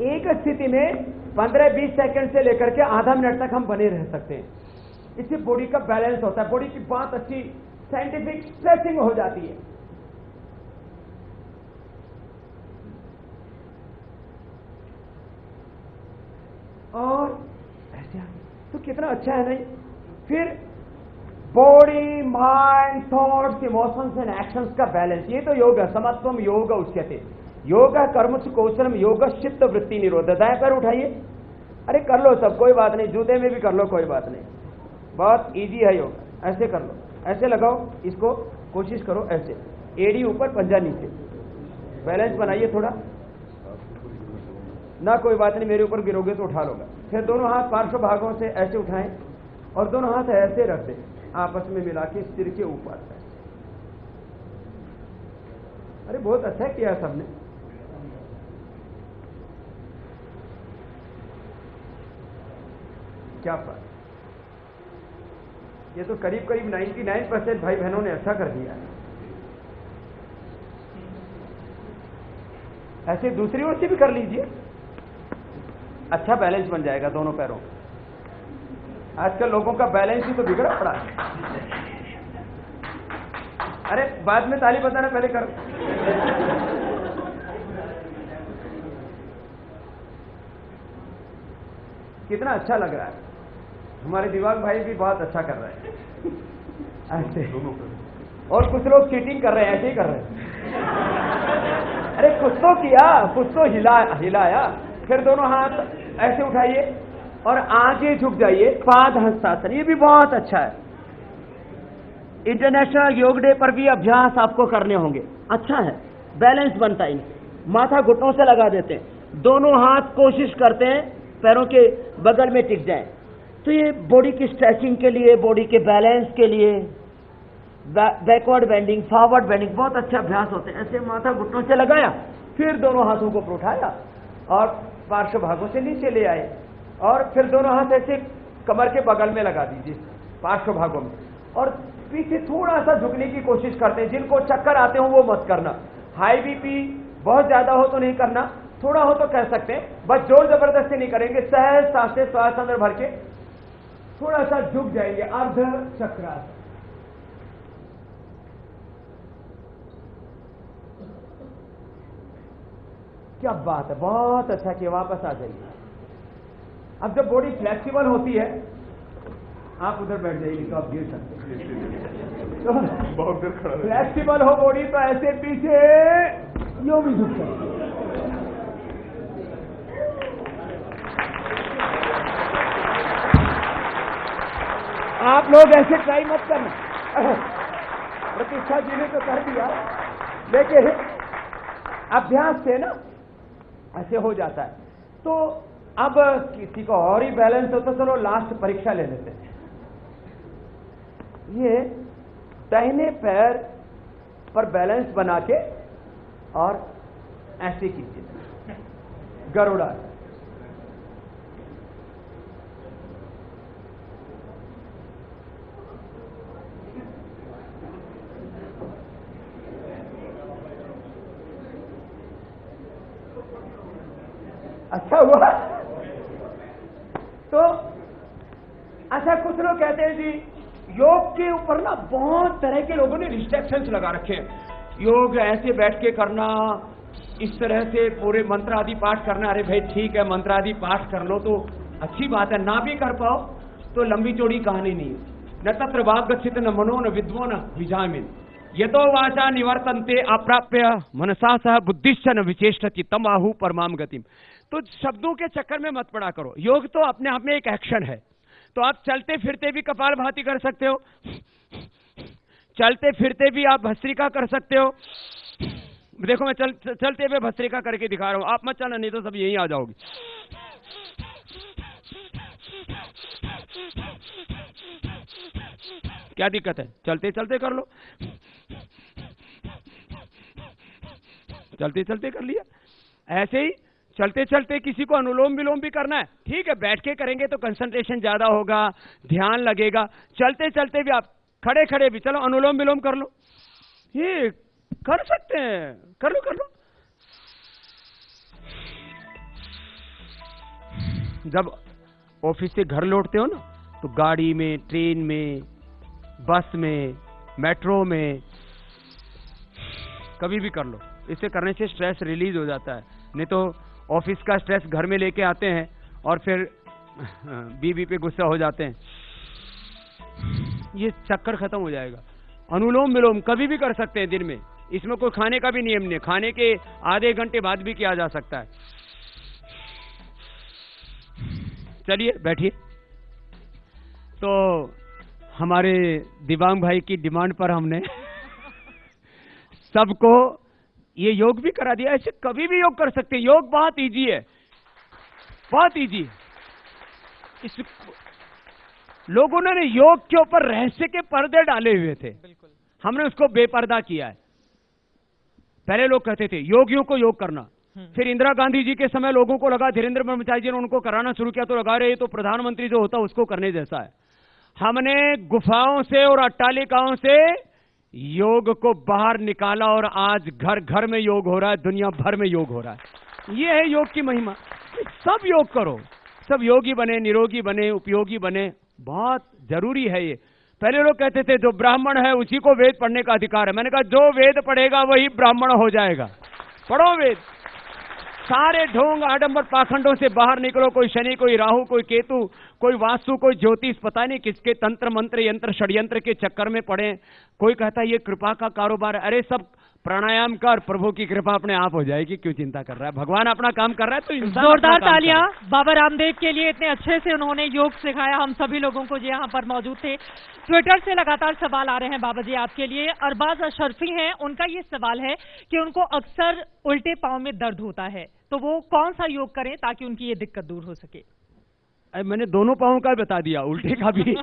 एक स्थिति में 15-20 सेकंड से लेकर के आधा मिनट तक हम बने रह सकते हैं। इससे बॉडी का बैलेंस होता है, बॉडी की बहुत अच्छी साइंटिफिक स्ट्रेचिंग हो जाती है। और ऐसे तो कितना अच्छा है नहीं? फिर body, mind, thoughts, emotions and actions का बैलेंस, ये तो योग है। समत्वम योग उच्यते। योग कर्मच कौशलम योग चित्त वृत्ति निरोध। दाएं पैर उठाइए। अरे कर लो सब, कोई बात नहीं, जूते में भी कर लो, कोई बात नहीं, बहुत इजी है योग। ऐसे कर लो, ऐसे लगाओ इसको, कोशिश करो ऐसे, एड़ी ऊपर, पंजा नीचे, बैलेंस बनाइए थोड़ा ना। कोई बात नहीं, मेरे ऊपर गिरोगे तो उठा लोगे। फिर दोनों हाथ पार्श्व भागों से ऐसे उठाएं और दोनों हाथ ऐसे रख दें, आपस में मिला के सिर के ऊपर। अरे बहुत अच्छा किया सबने। क्या बात, ये तो करीब करीब 99% भाई बहनों ने अच्छा कर दिया है। ऐसे दूसरी ओर से भी कर लीजिए, अच्छा बैलेंस बन जाएगा दोनों पैरों। आजकल लोगों का बैलेंस ही तो बिगड़ा पड़ा है। अरे बाद में ताली बताना, पहले कर। कितना अच्छा लग रहा है। हमारे दिवांग भाई भी बहुत अच्छा कर रहे हैं ऐसे, और कुछ लोग चीटिंग कर रहे हैं, ऐसे ही कर रहे हैं। अरे कुछ तो किया, कुछ तो हिलाया, फिर दोनों हाथ ऐसे उठाइए और आगे झुक जाइए, पादहस्तासन, ये भी बहुत अच्छा है। इंटरनेशनल योग डे पर भी अभ्यास आपको करने होंगे। अच्छा है, बैलेंस बनता है। माथा घुटनों से लगा देते हैं, दोनों हाथ कोशिश करते हैं पैरों के बगल में टिक जाए। तो ये बॉडी की स्ट्रेचिंग के लिए, बॉडी के बैलेंस के लिए, बैकवर्ड बेंडिंग, फॉरवर्ड बेंडिंग, बहुत अच्छे अभ्यास होते हैं। ऐसे माथा घुटनों से लगाया, फिर दोनों हाथों को उठाया और पार्श्व भागों से नीचे ले आए, और फिर दोनों हाथ ऐसे कमर के बगल में लगा दीजिए, पार्श्व भागों में, और पीछे थोड़ा सा झुकने की कोशिश करते हैं। जिनको चक्कर आते हो वो मत करना, हाई बीपी बहुत ज्यादा हो तो नहीं करना, थोड़ा हो तो कर सकते हैं, बस जोर जबरदस्ती नहीं करेंगे। सहज सांसें श्वास अंदर भर के थोड़ा सा झुक जाएंगे, अर्ध चक्रासन। क्या बात है, बहुत अच्छा किया। वापस आ जाइए। अब जब बॉडी फ्लेक्सिबल होती है, आप उधर बैठ जाइए तो आप गिर सकते हैं। तो बहुत देर खड़ा फ्लेक्सिबल हो बॉडी तो ऐसे पीछे यूं भी झुक सकते। आप लोग ऐसे ट्राई मत करना। प्रतीक्षा जी ने तो कर दिया, लेकिन अभ्यास से ना ऐसे हो जाता है। तो अब किसी को और ही बैलेंस हो तो चलो लास्ट परीक्षा ले लेते हैं। ये दाहिने पैर पर बैलेंस बना के और ऐसे कीजिए, गरुड़ा। अच्छा हुआ। तो अच्छा, कुछ लोग कहते हैं जी योग के ऊपर ना बहुत तरह के लोगों ने रिस्ट्रिक्शंस लगा रखे हैं। योग ऐसे बैठ के करना, इस तरह से पूरे मंत्र आदि पाठ करना। अरे भाई ठीक है, मंत्र आदि पाठ कर लो तो अच्छी बात है, ना भी कर पाओ तो लंबी चौड़ी कहानी नहीं है। न तत्र वाग गच्छित न मनो न विद्वो न विजामिन, यतो वाचा निवर्तन्ते अप्राप्य मनसा सह बुद्धिश्च न विचेष्टति तम आहु परमाम गतिम। तो शब्दों के चक्कर में मत पड़ा करो। योग तो अपने आप में एक एक्शन है। तो आप चलते फिरते भी कपालभाति कर सकते हो, चलते फिरते भी आप भस्त्रिका कर सकते हो। देखो मैं चलते हुए भस्त्रिका करके दिखा रहा हूं, आप मत चलना नहीं तो सब यहीं आ जाओगे। क्या दिक्कत है, चलते चलते कर लो, चलते चलते कर लिया। ऐसे ही चलते चलते किसी को अनुलोम विलोम भी करना है, ठीक है, बैठ के करेंगे तो कंसंट्रेशन ज्यादा होगा, ध्यान लगेगा। चलते चलते भी आप खड़े खड़े भी चलो अनुलोम विलोम कर लो, ये कर सकते हैं, कर लो कर लो। जब ऑफिस से घर लौटते हो ना, तो गाड़ी में, ट्रेन में, बस में, मेट्रो में, कभी भी कर लो। इसे करने से स्ट्रेस रिलीज हो जाता है। नहीं तो ऑफिस का स्ट्रेस घर में लेके आते हैं और फिर बीवी पे गुस्सा हो जाते हैं, ये चक्कर खत्म हो जाएगा। अनुलोम विलोम कभी भी कर सकते हैं दिन में, इसमें कोई खाने का भी नियम नहीं, खाने के आधे घंटे बाद भी किया जा सकता है। चलिए बैठिए। तो हमारे दिवांग भाई की डिमांड पर हमने सबको ये योग भी करा दिया। ऐसे कभी भी योग कर सकते हैं, योग बहुत इजी है, बहुत इजी। इस लोगों ने योग के ऊपर रहस्य के पर्दे डाले हुए थे, हमने उसको बेपर्दा किया है। पहले लोग कहते थे योगियों को योग करना, फिर इंदिरा गांधी जी के समय लोगों को लगा, धीरेन्द्र ब्रह्मचारी जी ने उनको कराना शुरू किया तो लगा रहे तो प्रधानमंत्री जो होता उसको करने जैसा है। हमने गुफाओं से और अट्टालिकाओं से योग को बाहर निकाला और आज घर घर में योग हो रहा है, दुनिया भर में योग हो रहा है। ये है योग की महिमा। सब योग करो, सब योगी बने, निरोगी बने, उपयोगी बने, बहुत जरूरी है ये। पहले लोग कहते थे जो ब्राह्मण है उसी को वेद पढ़ने का अधिकार है। मैंने कहा जो वेद पढ़ेगा वही ब्राह्मण हो जाएगा। पढ़ो वेद, सारे ढोंग आडंबर पाखंडों से बाहर निकलो। कोई शनि, कोई राहु, कोई केतु, कोई वास्तु, कोई ज्योतिष, पता नहीं किसके तंत्र मंत्र यंत्र षड्यंत्र के चक्कर में पड़े। कोई कहता है ये कृपा का कारोबार है। अरे सब प्राणायाम कर, प्रभु की कृपा अपने आप हो जाएगी, क्यों चिंता कर रहा है? भगवान अपना काम कर रहा है तो इंसान जोरदार अपना काम तालियां करे। बाबा रामदेव के लिए। इतने अच्छे से उन्होंने योग सिखाया हम सभी लोगों को जो यहाँ पर मौजूद थे। ट्विटर से लगातार सवाल आ रहे हैं बाबा जी आपके लिए। अरबाज अशरफी हैं, उनका ये सवाल है कि उनको अक्सर उल्टे पांव में दर्द होता है, तो वो कौन सा योग करें ताकि उनकी ये दिक्कत दूर हो सके? मैंने दोनों पाँव का बता दिया, उल्टे का भी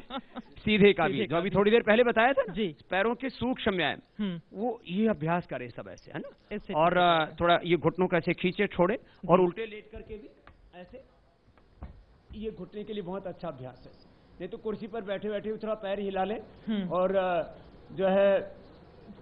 सीधे का भी, जो अभी थोड़ी देर पहले बताया था जी। पैरों के सूक्ष्म व्यायाम, वो ये अभ्यास करें सब ऐसे, है ना। इससे और थोड़ा ये घुटनों का ऐसे खींचे छोड़े और उल्टे लेट करके भी ऐसे, ये घुटने के लिए बहुत अच्छा अभ्यास है। नहीं तो कुर्सी पर बैठे बैठे थोड़ा पैर हिला ले। और जो है,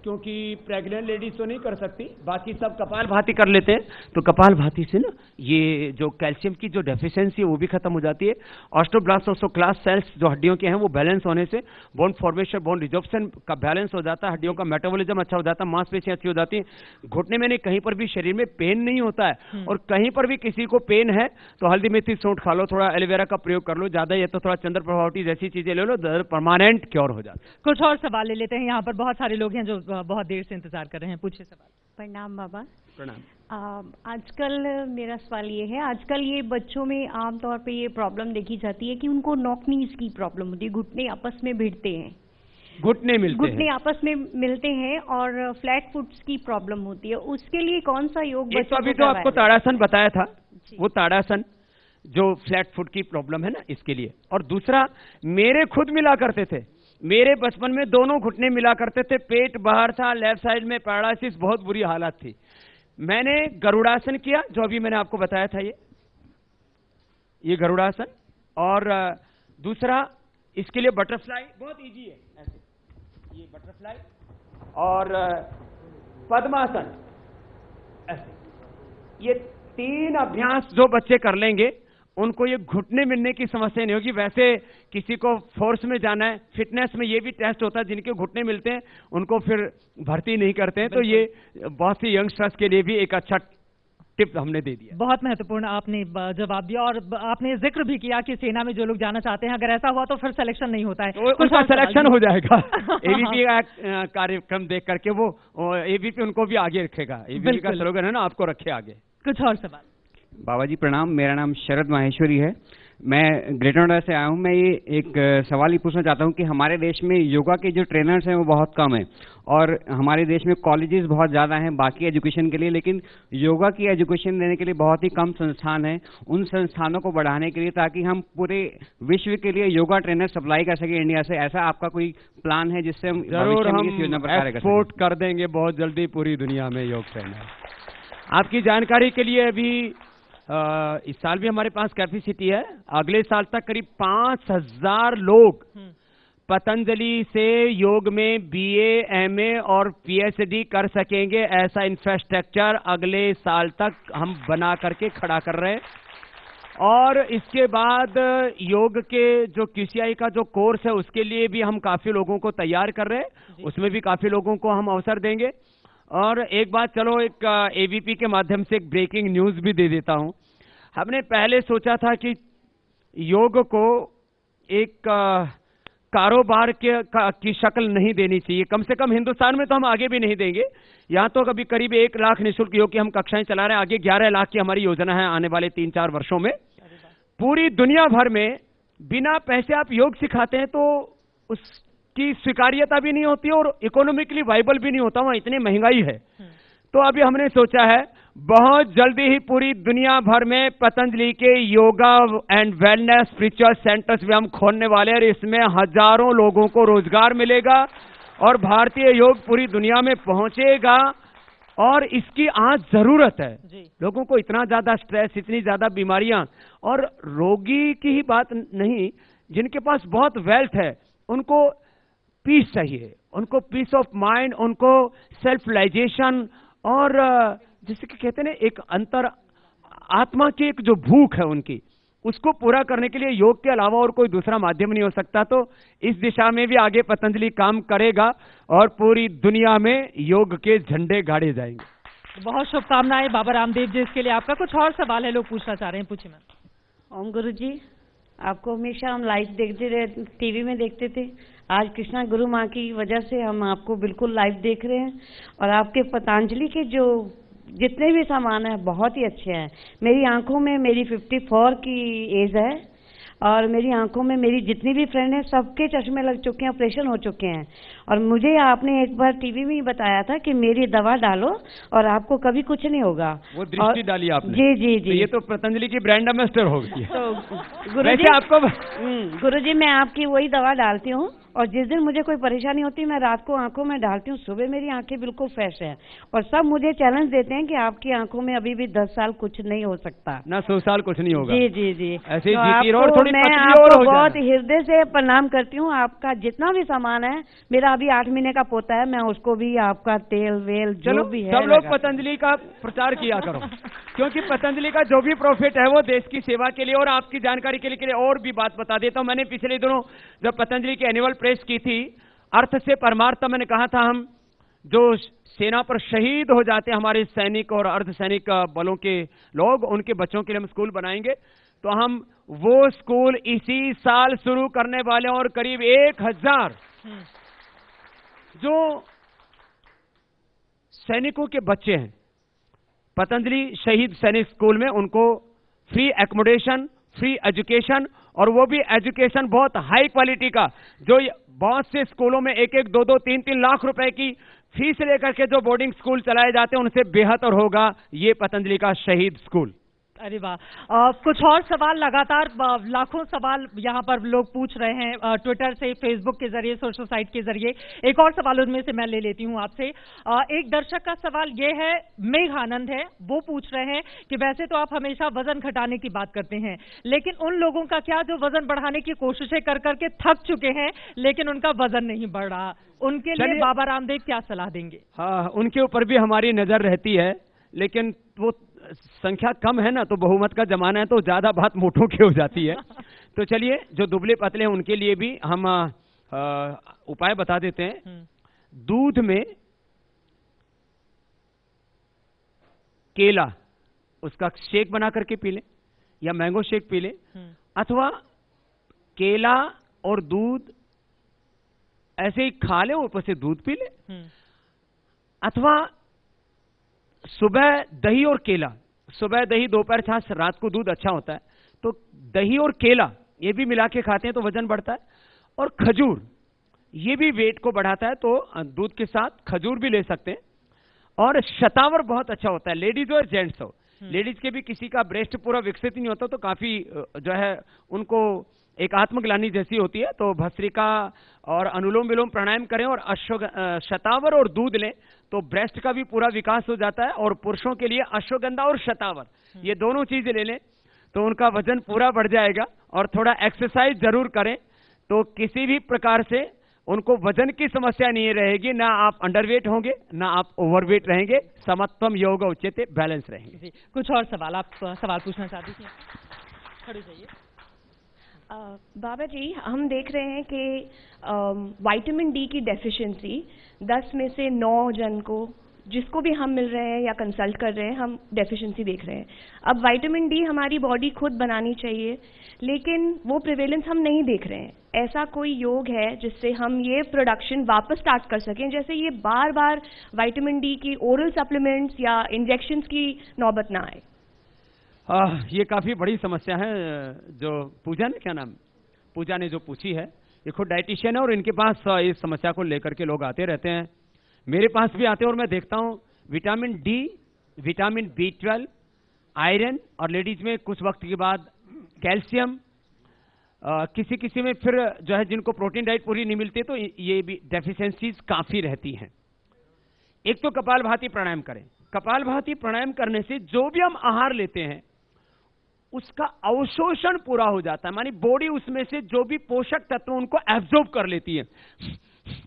क्योंकि प्रेग्नेंट लेडीज तो नहीं कर सकती, बाकी सब कपाल भाती कर लेते हैं, तो कपाल भाती से ना ये जो कैल्शियम की जो डेफिशिएंसी है वो भी खत्म हो जाती है। ऑस्टियोब्लास्ट ऑस्टियोक्लास्ट सेल्स जो हड्डियों के हैं वो बैलेंस होने से बोन फॉर्मेशन, बोन रिजॉर्प्शन का बैलेंस हो जाता है, हड्डियों का मेटाबॉलिज्म अच्छा हो जाता है, मांसपेशियां अच्छी हो जाती हैं। घुटने में नहीं, कहीं पर भी शरीर में पेन नहीं होता है। और कहीं पर भी किसी को पेन है तो हल्दी मेथी सूंठ खा लो, थोड़ा एलोवेरा का प्रयोग कर लो, ज्यादा ये तो थोड़ा चंद्र प्रभावटी जैसी चीजें ले लो, परमानेंट क्योर हो जाता है। कुछ और सवाल ले लेते हैं, यहाँ पर बहुत सारे लोग हैं जो बहुत देर से इंतजार कर रहे हैं। पूछिए सवाल। प्रणाम बाबा। प्रणाम। आजकल मेरा सवाल ये है, आजकल ये बच्चों में आमतौर पे ये प्रॉब्लम देखी जाती है कि उनको नॉक नीज की प्रॉब्लम होती है, घुटने आपस में भिड़ते हैं, घुटने आपस में मिलते हैं, और फ्लैट फुट्स की प्रॉब्लम होती है। उसके लिए कौन सा योग तो बच्चों अभी को जो आपको ताड़ासन बताया था, जी। वो ताड़ासन जो फ्लैट फुट की प्रॉब्लम है ना, इसके लिए। और दूसरा, मेरे खुद मिला करते थे, मेरे बचपन में दोनों घुटने मिला करते थे, पेट बाहर था, लेफ्ट साइड में पैरालिसिस, बहुत बुरी हालत थी। मैंने गरुड़ासन किया जो अभी मैंने आपको बताया था, ये गरुड़ासन। और दूसरा इसके लिए बटरफ्लाई, बहुत इजी है ऐसे, ये बटरफ्लाई और पद्मासन ऐसे। ये 3 अभ्यास जो बच्चे कर लेंगे उनको ये घुटने मिलने की समस्या नहीं होगी। वैसे किसी को फोर्स में जाना है, फिटनेस में ये भी टेस्ट होता है, जिनके घुटने मिलते हैं उनको फिर भर्ती नहीं करते हैं। तो ये बहुत सी यंगस्टर्स के लिए भी एक अच्छा टिप हमने दे दिया। बहुत महत्वपूर्ण आपने जवाब दिया। और आपने जिक्र भी किया कि सेना में जो लोग जाना चाहते हैं, अगर ऐसा हुआ तो फिर सिलेक्शन नहीं होता है, तो उनका सिलेक्शन हो जाएगा। एबीपी का कार्यक्रम देख करके वो एबीपी उनको भी आगे रखेगा। एबीपी का स्लोगन है ना, आपको रखे आगे। कुछ और सवाल। बाबा जी प्रणाम, मेरा नाम शरद माहेश्वरी है, मैं ग्रेटर नोएडा से आया हूँ। मैं ये एक सवाल ही पूछना चाहता हूँ कि हमारे देश में योगा के जो ट्रेनर्स हैं वो बहुत कम हैं, और हमारे देश में कॉलेजेस बहुत ज़्यादा हैं बाकी एजुकेशन के लिए, लेकिन योगा की एजुकेशन देने के लिए बहुत ही कम संस्थान हैं। उन संस्थानों को बढ़ाने के लिए, ताकि हम पूरे विश्व के लिए योगा ट्रेनर सप्लाई कर सकें इंडिया से, ऐसा आपका कोई प्लान है जिससे हम जरूर हम इस योजना पर कार्य कर एक्सपोर्ट कर देंगे बहुत जल्दी पूरी दुनिया में योग ट्रेनर। आपकी जानकारी के लिए अभी इस साल भी हमारे पास कैपेसिटी है, अगले साल तक करीब 5000 लोग पतंजलि से योग में बीए, एमए और पीएचडी कर सकेंगे। ऐसा इंफ्रास्ट्रक्चर अगले साल तक हम बना करके खड़ा कर रहे हैं। और इसके बाद योग के जो QCI का जो कोर्स है उसके लिए भी हम काफी लोगों को तैयार कर रहे हैं, उसमें भी काफी लोगों को हम अवसर देंगे। और एक बात, चलो एक एबीपी के माध्यम से एक ब्रेकिंग न्यूज भी दे देता हूं। हमने पहले सोचा था कि योग को एक कारोबार की शक्ल नहीं देनी चाहिए, कम से कम हिंदुस्तान में तो हम आगे भी नहीं देंगे। यहाँ तो कभी करीब 1 लाख निःशुल्क योग की हम कक्षाएं चला रहे हैं, आगे 11 लाख की हमारी योजना है आने वाले 3-4 वर्षों में। पूरी दुनिया भर में बिना पैसे आप योग सिखाते हैं तो उसकी स्वीकार्यता भी नहीं होती और इकोनॉमिकली वाइबल भी नहीं होता, वहां इतनी महंगाई है। तो अभी हमने सोचा है बहुत जल्दी ही पूरी दुनिया भर में पतंजलि के yoga and wellness spiritual centres भी हम खोलने वाले हैं, और इसमें हजारों लोगों को रोजगार मिलेगा और भारतीय योग पूरी दुनिया में पहुंचेगा। और इसकी आज जरूरत है। जी। लोगों को इतना ज्यादा स्ट्रेस, इतनी ज्यादा बीमारियां, और रोगी की ही बात नहीं, जिनके पास बहुत वेल्थ है उनको पीस चाहिए, उनको पीस ऑफ माइंड, उनको सेल्फ रियलाइजेशन, और जैसे कि कहते हैं ना, एक अंतर आत्मा की एक जो भूख है उनकी, उसको पूरा करने के लिए योग के अलावा और कोई दूसरा माध्यम नहीं हो सकता। तो इस दिशा में भी आगे पतंजलि काम करेगा और पूरी दुनिया में योग के झंडे गाड़े जाएंगे। बहुत शुभकामनाएं बाबा रामदेव जी इसके लिए। आपका कुछ और सवाल है, लोग पूछना चाह रहे हैं, पूछिए मैम। ओम गुरु जी, आपको हमेशा हम लाइव देखते रहे, टीवी में देखते थे। आज कृष्णा गुरु माँ की वजह से हम आपको बिल्कुल लाइव देख रहे हैं, और आपके पतंजलि के जो जितने भी सामान है बहुत ही अच्छे हैं। मेरी आंखों में, मेरी 54 की एज है, और मेरी आंखों में मेरी जितनी भी फ्रेंड है सबके चश्मे लग चुके हैं, ऑपरेशन हो चुके हैं। और मुझे आपने एक बार टीवी में ही बताया था कि मेरी दवा डालो और आपको कभी कुछ नहीं होगा। वो दृष्टि डाली आपने। जी जी जी। तो ये तो पतंजलि की ब्रांड एम्बेसडर हो गई। तो वैसे आपको गुरुजी मैं आपकी वही दवा डालती हूँ, और जिस दिन मुझे कोई परेशानी होती है मैं रात को आंखों में डालती हूँ, सुबह मेरी आंखें बिल्कुल फ्रेश है। और सब मुझे चैलेंज देते हैं कि आपकी आंखों में अभी भी 10 साल कुछ नहीं हो सकता, ना 100 साल कुछ नहीं होगा। जी जी जी। ऐसे ही तो जीती रहो और आपको थोड़ी मैं पतली आपको और हो बहुत जाना। हृदय से प्रणाम करती हूँ। आपका जितना भी सामान है, मेरा अभी 8 महीने का पोता है, मैं उसको भी आपका तेल वेल चलो जो भी है सब लोग लगाती हूँ। पतंजलि का प्रचार किया करो, क्योंकि पतंजलि का जो भी प्रॉफिट है वो देश की सेवा के लिए। और आपकी जानकारी के लिए और भी बात बता देता हूं, मैंने पिछले दिनों जब पतंजलि की एनुअल प्रेस की थी, अर्थ से परमार्थ, मैंने कहा था हम जो सेना पर शहीद हो जाते हैं हमारे सैनिक और अर्धसैनिक बलों के लोग, उनके बच्चों के लिए हम स्कूल बनाएंगे। तो हम वो स्कूल इसी साल शुरू करने वाले हैं, और करीब 1000 जो सैनिकों के बच्चे हैं पतंजलि शहीद सैनिक स्कूल में, उनको फ्री एकोमोडेशन, फ्री एजुकेशन, और वो भी एजुकेशन बहुत हाई क्वालिटी का। जो बहुत से स्कूलों में 1-1, 2-2, 3-3 लाख रुपए की फीस लेकर के जो बोर्डिंग स्कूल चलाए जाते हैं, उनसे बेहतर होगा ये पतंजलि का शहीद स्कूल। अरे वाह। कुछ और सवाल लगातार लाखों सवाल यहाँ पर लोग पूछ रहे हैं, ट्विटर से, फेसबुक के जरिए, सोशल साइट के जरिए। एक और सवाल उनमें से मैं ले लेती हूँ आपसे। एक दर्शक का सवाल ये है, मेघ आनंद है, वो पूछ रहे हैं कि वैसे तो आप हमेशा वजन घटाने की बात करते हैं, लेकिन उन लोगों का क्या जो वजन बढ़ाने की कोशिशें कर करके थक चुके हैं लेकिन उनका वजन नहीं बढ़ रहा, उनके लिए बाबा रामदेव क्या सलाह देंगे? हाँ, उनके ऊपर भी हमारी नजर रहती है, लेकिन वो संख्या कम है ना, तो बहुमत का जमाना है, तो ज्यादा बात मोटों की हो जाती है। तो चलिए, जो दुबले पतले हैं उनके लिए भी हम उपाय बता देते हैं। दूध में केला, उसका शेक बना करके पी लें, या मैंगो शेक पी लें, अथवा केला और दूध ऐसे ही खा लें, ऊपर से दूध पी लें, अथवा सुबह दही और केला, सुबह दही, दोपहर छाछ, रात को दूध अच्छा होता है, तो दही और केला ये भी मिला के खाते हैं तो वजन बढ़ता है। और खजूर, ये भी वेट को बढ़ाता है, तो दूध के साथ खजूर भी ले सकते हैं। और शतावर बहुत अच्छा होता है, लेडीज और जेंट्स हो। लेडीज के भी किसी का ब्रेस्ट पूरा विकसित नहीं होता, तो काफी जो है उनको एक आत्मग्लानि जैसी होती है, तो भस्त्रिका और अनुलोम विलोम प्राणायाम करें और शतावर और दूध लें, तो ब्रेस्ट का भी पूरा विकास हो जाता है। और पुरुषों के लिए अश्वगंधा और शतावर, ये दोनों चीजें ले लें तो उनका वजन पूरा बढ़ जाएगा। और थोड़ा एक्सरसाइज जरूर करें, तो किसी भी प्रकार से उनको वजन की समस्या नहीं रहेगी, ना आप अंडरवेट होंगे ना आप ओवरवेट रहेंगे, समत्वम योग उच्यते, बैलेंस रहेंगे। कुछ और सवाल, आप सवाल पूछना चाहती थी? खड़े जाइए। बाबा जी, हम देख रहे हैं कि विटामिन डी की डेफिशिएंसी 10 में से 9 जन को, जिसको भी हम मिल रहे हैं या कंसल्ट कर रहे हैं, हम डेफिशिएंसी देख रहे हैं। अब विटामिन डी हमारी बॉडी खुद बनानी चाहिए, लेकिन वो प्रिवेलेंस हम नहीं देख रहे हैं। ऐसा कोई योग है जिससे हम ये प्रोडक्शन वापस स्टार्ट कर सकें, जैसे ये बार बार विटामिन डी की ओरल सप्लीमेंट्स या इंजेक्शंस की नौबत ना आए? ये काफी बड़ी समस्या है जो पूजा ने, क्या नाम, पूजा ने जो पूछी है। ये खुद डाइटिशियन है और इनके पास इस समस्या को लेकर के लोग आते रहते हैं, मेरे पास भी आते हैं, और मैं देखता हूँ vitamin D, vitamin B12, iron, और लेडीज में कुछ वक्त के बाद कैल्शियम, किसी किसी में फिर जो है जिनको प्रोटीन डाइट पूरी नहीं मिलती, तो ये भी डेफिशिएंसीज काफी रहती हैं। एक तो कपालभाति प्राणायाम करें। कपालभाति प्राणायाम करने से जो भी हम आहार लेते हैं उसका अवशोषण पूरा हो जाता है, मानी बॉडी उसमें से जो भी पोषक तत्व उनको एब्जॉर्ब कर लेती है।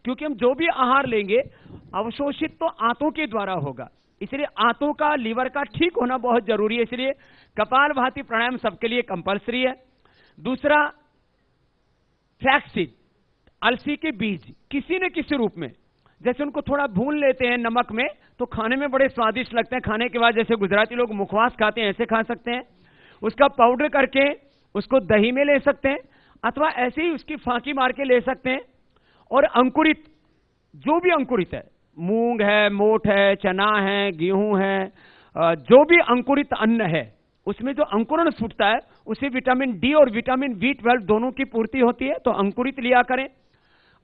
क्योंकि हम जो भी आहार लेंगे अवशोषित तो आंतों के द्वारा होगा, इसलिए आंतों का, लीवर का ठीक होना बहुत जरूरी है। इसलिए कपालभाति प्राणायाम सबके लिए कंपलसरी है। दूसरा, फ्लैक्स, अलसी के बीज किसी न किसी रूप में, जैसे उनको थोड़ा भून लेते हैं नमक में तो खाने में बड़े स्वादिष्ट लगते हैं। खाने के बाद जैसे गुजराती लोग मुखवास खाते हैं ऐसे खा सकते हैं। उसका पाउडर करके उसको दही में ले सकते हैं अथवा ऐसे ही उसकी फांकी मार के ले सकते हैं। और अंकुरित, जो भी अंकुरित है, मूंग है, मोठ है, चना है, गेहूं है, जो भी अंकुरित अन्न है उसमें जो अंकुरण फूटता है उसे विटामिन डी और विटामिन B12 दोनों की पूर्ति होती है। तो अंकुरित लिया करें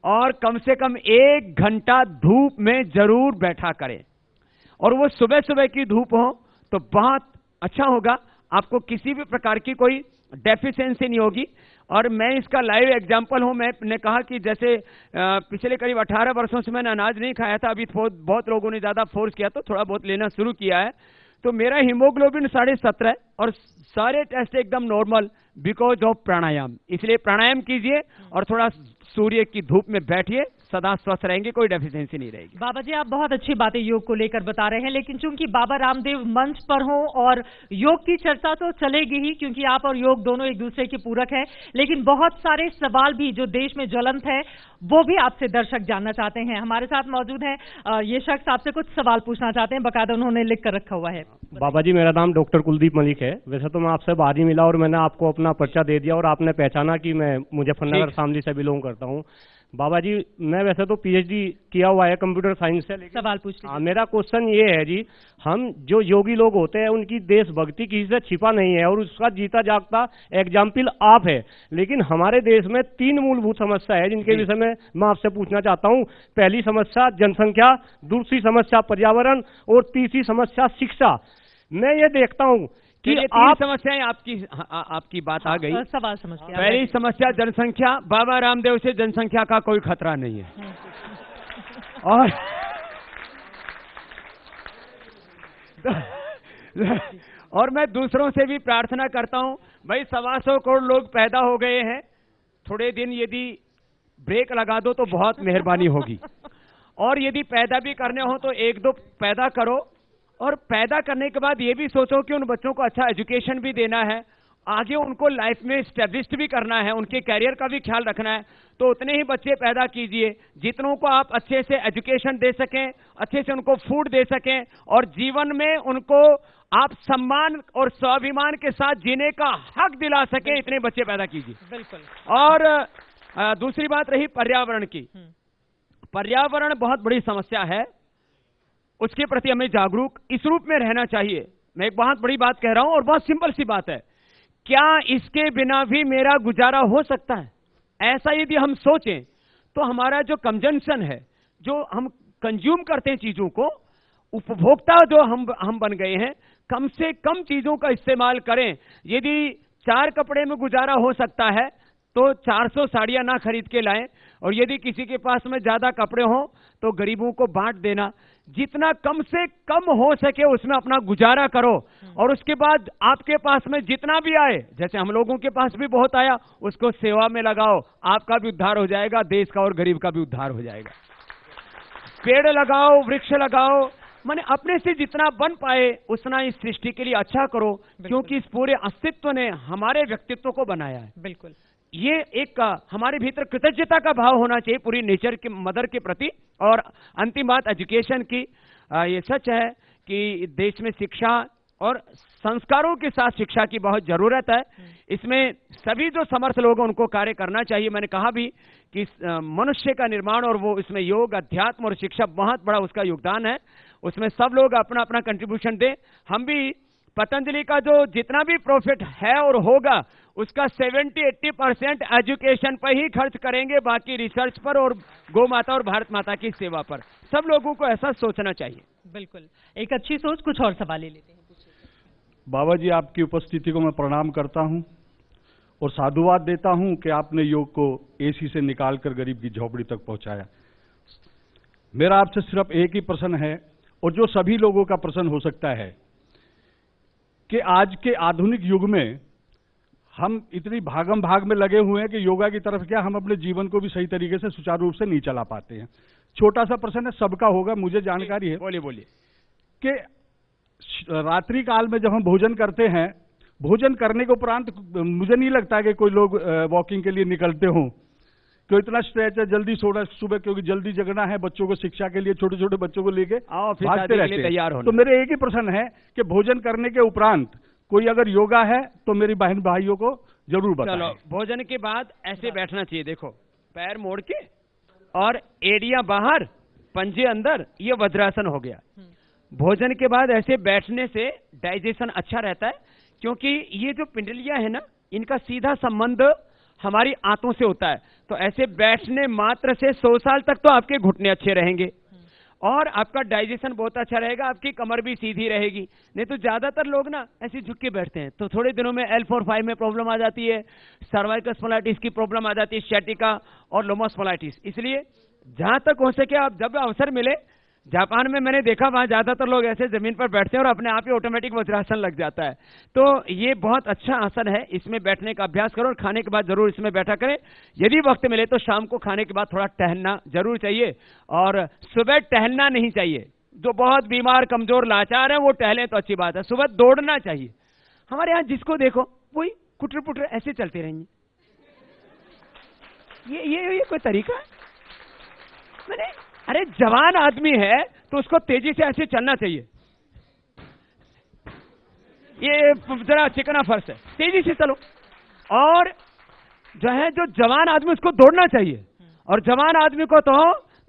और कम से कम 1 घंटा धूप में जरूर बैठा करें। और वो सुबह सुबह की धूप हो तो बहुत अच्छा होगा, आपको किसी भी प्रकार की कोई डेफिशिएंसी नहीं होगी। और मैं इसका लाइव एग्जांपल हूं। मैंने कहा कि जैसे पिछले करीब 18 वर्षों से मैंने अनाज नहीं खाया था, अभी बहुत लोगों ने ज्यादा फोर्स किया तो थोड़ा बहुत लेना शुरू किया है। तो मेरा हीमोग्लोबिन 17.5 है और सारे टेस्ट एकदम नॉर्मल, बिकॉज ऑफ प्राणायाम। इसलिए प्राणायाम कीजिए और थोड़ा सूर्य की धूप में बैठिए, सदा स्वस्थ रहेंगे, कोई डेफिशिएंसी नहीं रहेगी। बाबा जी, आप बहुत अच्छी बातें योग को लेकर बता रहे हैं, लेकिन चूंकि बाबा रामदेव मंच पर हो और योग की चर्चा तो चलेगी ही, क्योंकि आप और योग दोनों एक दूसरे के पूरक हैं, लेकिन बहुत सारे सवाल भी जो देश में ज्वलंत है वो भी आपसे दर्शक जानना चाहते हैं। हमारे साथ मौजूद हैं ये शख्स, आपसे कुछ सवाल पूछना चाहते हैं, बकायदा उन्होंने लिख कर रखा हुआ है। बाबा जी, मेरा नाम डॉक्टर कुलदीप मलिक है। वैसे तो मैं आपसे बाहर ही मिला और मैंने आपको अपना पर्चा दे दिया और आपने पहचाना कि मैं मुजफ्फरनगर शामली से बिलोंग करता हूँ। बाबा जी, मैं वैसे तो PhD किया हुआ है कंप्यूटर साइंस से, लेकिन सवाल पूछ लीजिए। मेरा क्वेश्चन ये है जी, हम जो योगी लोग होते हैं उनकी देशभक्ति किसी से छिपा नहीं है और उसका जीता जागता एग्जाम्पल आप है। लेकिन हमारे देश में 3 मूलभूत समस्या है जिनके विषय में मैं आपसे पूछना चाहता हूँ। पहली समस्या जनसंख्या, दूसरी समस्या पर्यावरण और तीसरी समस्या शिक्षा। मैं ये देखता हूँ कि आप समस्याएं आपकी बात आ गई। सवाल समस्या, पहली समस्या जनसंख्या। बाबा रामदेव से जनसंख्या का कोई खतरा नहीं है। और मैं दूसरों से भी प्रार्थना करता हूं, भाई 125 करोड़ लोग पैदा हो गए हैं, थोड़े दिन यदि ब्रेक लगा दो तो बहुत मेहरबानी होगी। और यदि पैदा भी करने हो तो 1-2 पैदा करो और पैदा करने के बाद ये भी सोचो कि उन बच्चों को अच्छा एजुकेशन भी देना है, आगे उनको लाइफ में स्टेब्लिश्ड भी करना है, उनके कैरियर का भी ख्याल रखना है। तो उतने ही बच्चे पैदा कीजिए जितनों को आप अच्छे से एजुकेशन दे सकें, अच्छे से उनको फूड दे सकें और जीवन में उनको आप सम्मान और स्वाभिमान के साथ जीने का हक दिला सकें, इतने बच्चे पैदा कीजिए। बिल्कुल। और दूसरी बात रही पर्यावरण की। पर्यावरण बहुत बड़ी समस्या है, उसके प्रति हमें जागरूक इस रूप में रहना चाहिए। मैं एक बहुत बड़ी बात कह रहा हूं और बहुत सिंपल सी बात है, क्या इसके बिना भी मेरा गुजारा हो सकता है? ऐसा यदि हम सोचें तो हमारा जो कंजम्पशन है, जो हम कंज्यूम करते हैं चीजों को, उपभोक्ता जो हम बन गए हैं, कम से कम चीजों का इस्तेमाल करें। यदि 4 कपड़े में गुजारा हो सकता है तो 400 साड़ियां ना खरीद के लाएं, और यदि किसी के पास में ज्यादा कपड़े हों तो गरीबों को बांट देना। जितना कम से कम हो सके उसमें अपना गुजारा करो और उसके बाद आपके पास में जितना भी आए, जैसे हम लोगों के पास भी बहुत आया, उसको सेवा में लगाओ, आपका भी उद्धार हो जाएगा, देश का और गरीब का भी उद्धार हो जाएगा। पेड़ लगाओ, वृक्ष लगाओ, माने अपने से जितना बन पाए उतना इस सृष्टि के लिए अच्छा करो, क्योंकि इस पूरे अस्तित्व ने हमारे व्यक्तित्व को बनाया है। बिल्कुल। ये एक हमारे भीतर कृतज्ञता का भाव होना चाहिए पूरी नेचर के, मदर के प्रति। और अंतिम बात एजुकेशन की। ये सच है कि देश में शिक्षा और संस्कारों के साथ शिक्षा की बहुत जरूरत है। इसमें सभी जो समर्थ लोग हैं उनको कार्य करना चाहिए। मैंने कहा भी कि मनुष्य का निर्माण और वो इसमें योग, अध्यात्म और शिक्षा बहुत बड़ा उसका योगदान है। उसमें सब लोग अपना अपना कंट्रीब्यूशन दें। हम भी पतंजलि का जो जितना भी प्रॉफिट है और होगा उसका 70-80% एजुकेशन पर ही खर्च करेंगे, बाकी रिसर्च पर और गौ माता और भारत माता की सेवा पर। सब लोगों को ऐसा सोचना चाहिए। बिल्कुल, एक अच्छी सोच। कुछ और सवाल ले लेते हैं। बाबा जी, आपकी उपस्थिति को मैं प्रणाम करता हूं और साधुवाद देता हूं कि आपने योग को AC से निकालकर गरीब की झोपड़ी तक पहुंचाया। मेरा आपसे सिर्फ एक ही प्रश्न है, और जो सभी लोगों का प्रश्न हो सकता है, कि आज के आधुनिक युग में हम इतनी भागम भाग में लगे हुए हैं कि योगा की तरफ क्या हम अपने जीवन को भी सही तरीके से सुचारू रूप से नहीं चला पाते हैं। छोटा सा प्रश्न है, सबका होगा, मुझे जानकारी है। बोलिए कि रात्रि काल में जब हम भोजन करते हैं, भोजन करने के उपरांत मुझे नहीं लगता कि कोई लोग वॉकिंग के लिए निकलते हों, क्यों इतना स्ट्रेच है, जल्दी सोना सुबह, क्योंकि जल्दी जगना है, बच्चों को शिक्षा के लिए, छोटे छोटे बच्चों को लेके भागते रहते हैं। तो मेरे एक ही प्रश्न है कि भोजन करने के उपरांत कोई अगर योगा है तो मेरी बहन भाइयों को जरूर बताएं। चलो, भोजन के बाद ऐसे बैठना चाहिए, देखो पैर मोड़ के और एड़ियां बाहर, पंजे अंदर, ये वज्रासन हो गया। भोजन के बाद ऐसे बैठने से डाइजेशन अच्छा रहता है, क्योंकि ये जो पिंडलियां है ना, इनका सीधा संबंध हमारी आंतों से होता है। तो ऐसे बैठने मात्र से 100 साल तक तो आपके घुटने अच्छे रहेंगे और आपका डाइजेशन बहुत अच्छा रहेगा, आपकी कमर भी सीधी रहेगी। नहीं तो ज्यादातर लोग ना ऐसे झुक के बैठते हैं, तो थोड़े दिनों में L4-5 में प्रॉब्लम आ जाती है, सर्वाइकल स्पॉन्डिलाइटिस की प्रॉब्लम आ जाती है, स्ciatica और लोमोस्पॉन्डिलाइटिस। इसलिए जहां तक हो सके आप जब अवसर मिले, जापान में मैंने देखा वहां ज्यादातर लोग ऐसे जमीन पर बैठते हैं और अपने आप ही ऑटोमेटिक वज्रासन लग जाता है। तो ये बहुत अच्छा आसन है, इसमें बैठने का अभ्यास करो और खाने के बाद जरूर इसमें बैठा करें। यदि वक्त मिले तो शाम को खाने के बाद थोड़ा टहलना जरूर चाहिए, और सुबह टहलना नहीं चाहिए। जो बहुत बीमार कमजोर लाचार है वो टहलें तो अच्छी बात है, सुबह दौड़ना चाहिए। हमारे यहाँ जिसको देखो वही कुटर पुटर ऐसे चलते रहेंगे। ये कोई तरीका है? मैंने, अरे जवान आदमी है तो उसको तेजी से ऐसे चलना चाहिए। ये जरा चिकना फर्श है, तेजी से चलो। और जो है जो जवान आदमी उसको दौड़ना चाहिए, और जवान आदमी को तो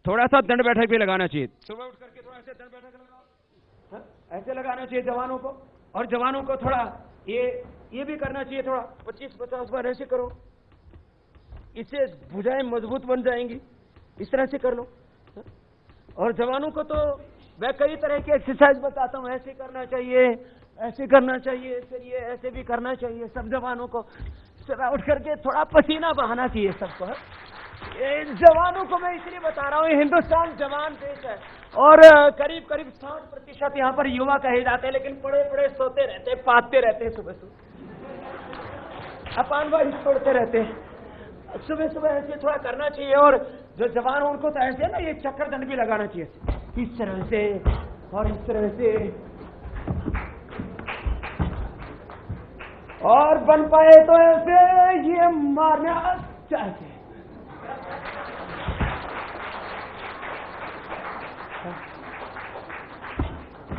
थोड़ा सा दंड बैठक भी लगाना चाहिए। सुबह उठ करके थोड़ा ऐसे दंड बैठक लगाओ, ऐसे लगाना चाहिए जवानों को। और जवानों को थोड़ा ये भी करना चाहिए, थोड़ा 25-50 बार ऐसे करो, इससे भुजाएं मजबूत बन जाएंगी। इस तरह से कर लो। और जवानों को तो मैं कई तरह की एक्सरसाइज बताता हूँ, ऐसे करना चाहिए, ऐसे करना चाहिए, फिर ये ऐसे भी करना चाहिए। सब जवानों को सुबह उठ करके थोड़ा पसीना बहाना चाहिए सबको। ये जवानों को मैं इसलिए बता रहा हूँ, हिंदुस्तान जवान देश है और करीब 60% यहाँ पर युवा कहे जाते हैं, लेकिन पड़े पड़े सोते रहते हैं, पाते रहते हैं, सुबह सुबह अपान भाई छोड़ते रहते हैं। सुबह सुबह ऐसे थोड़ा करना चाहिए। और जो जवान हो उनको तो ऐसे ना ये चक्कर दंड भी लगाना चाहिए, इस तरह से और इस तरह से, और बन पाए तो ऐसे ये मारना चाहिए।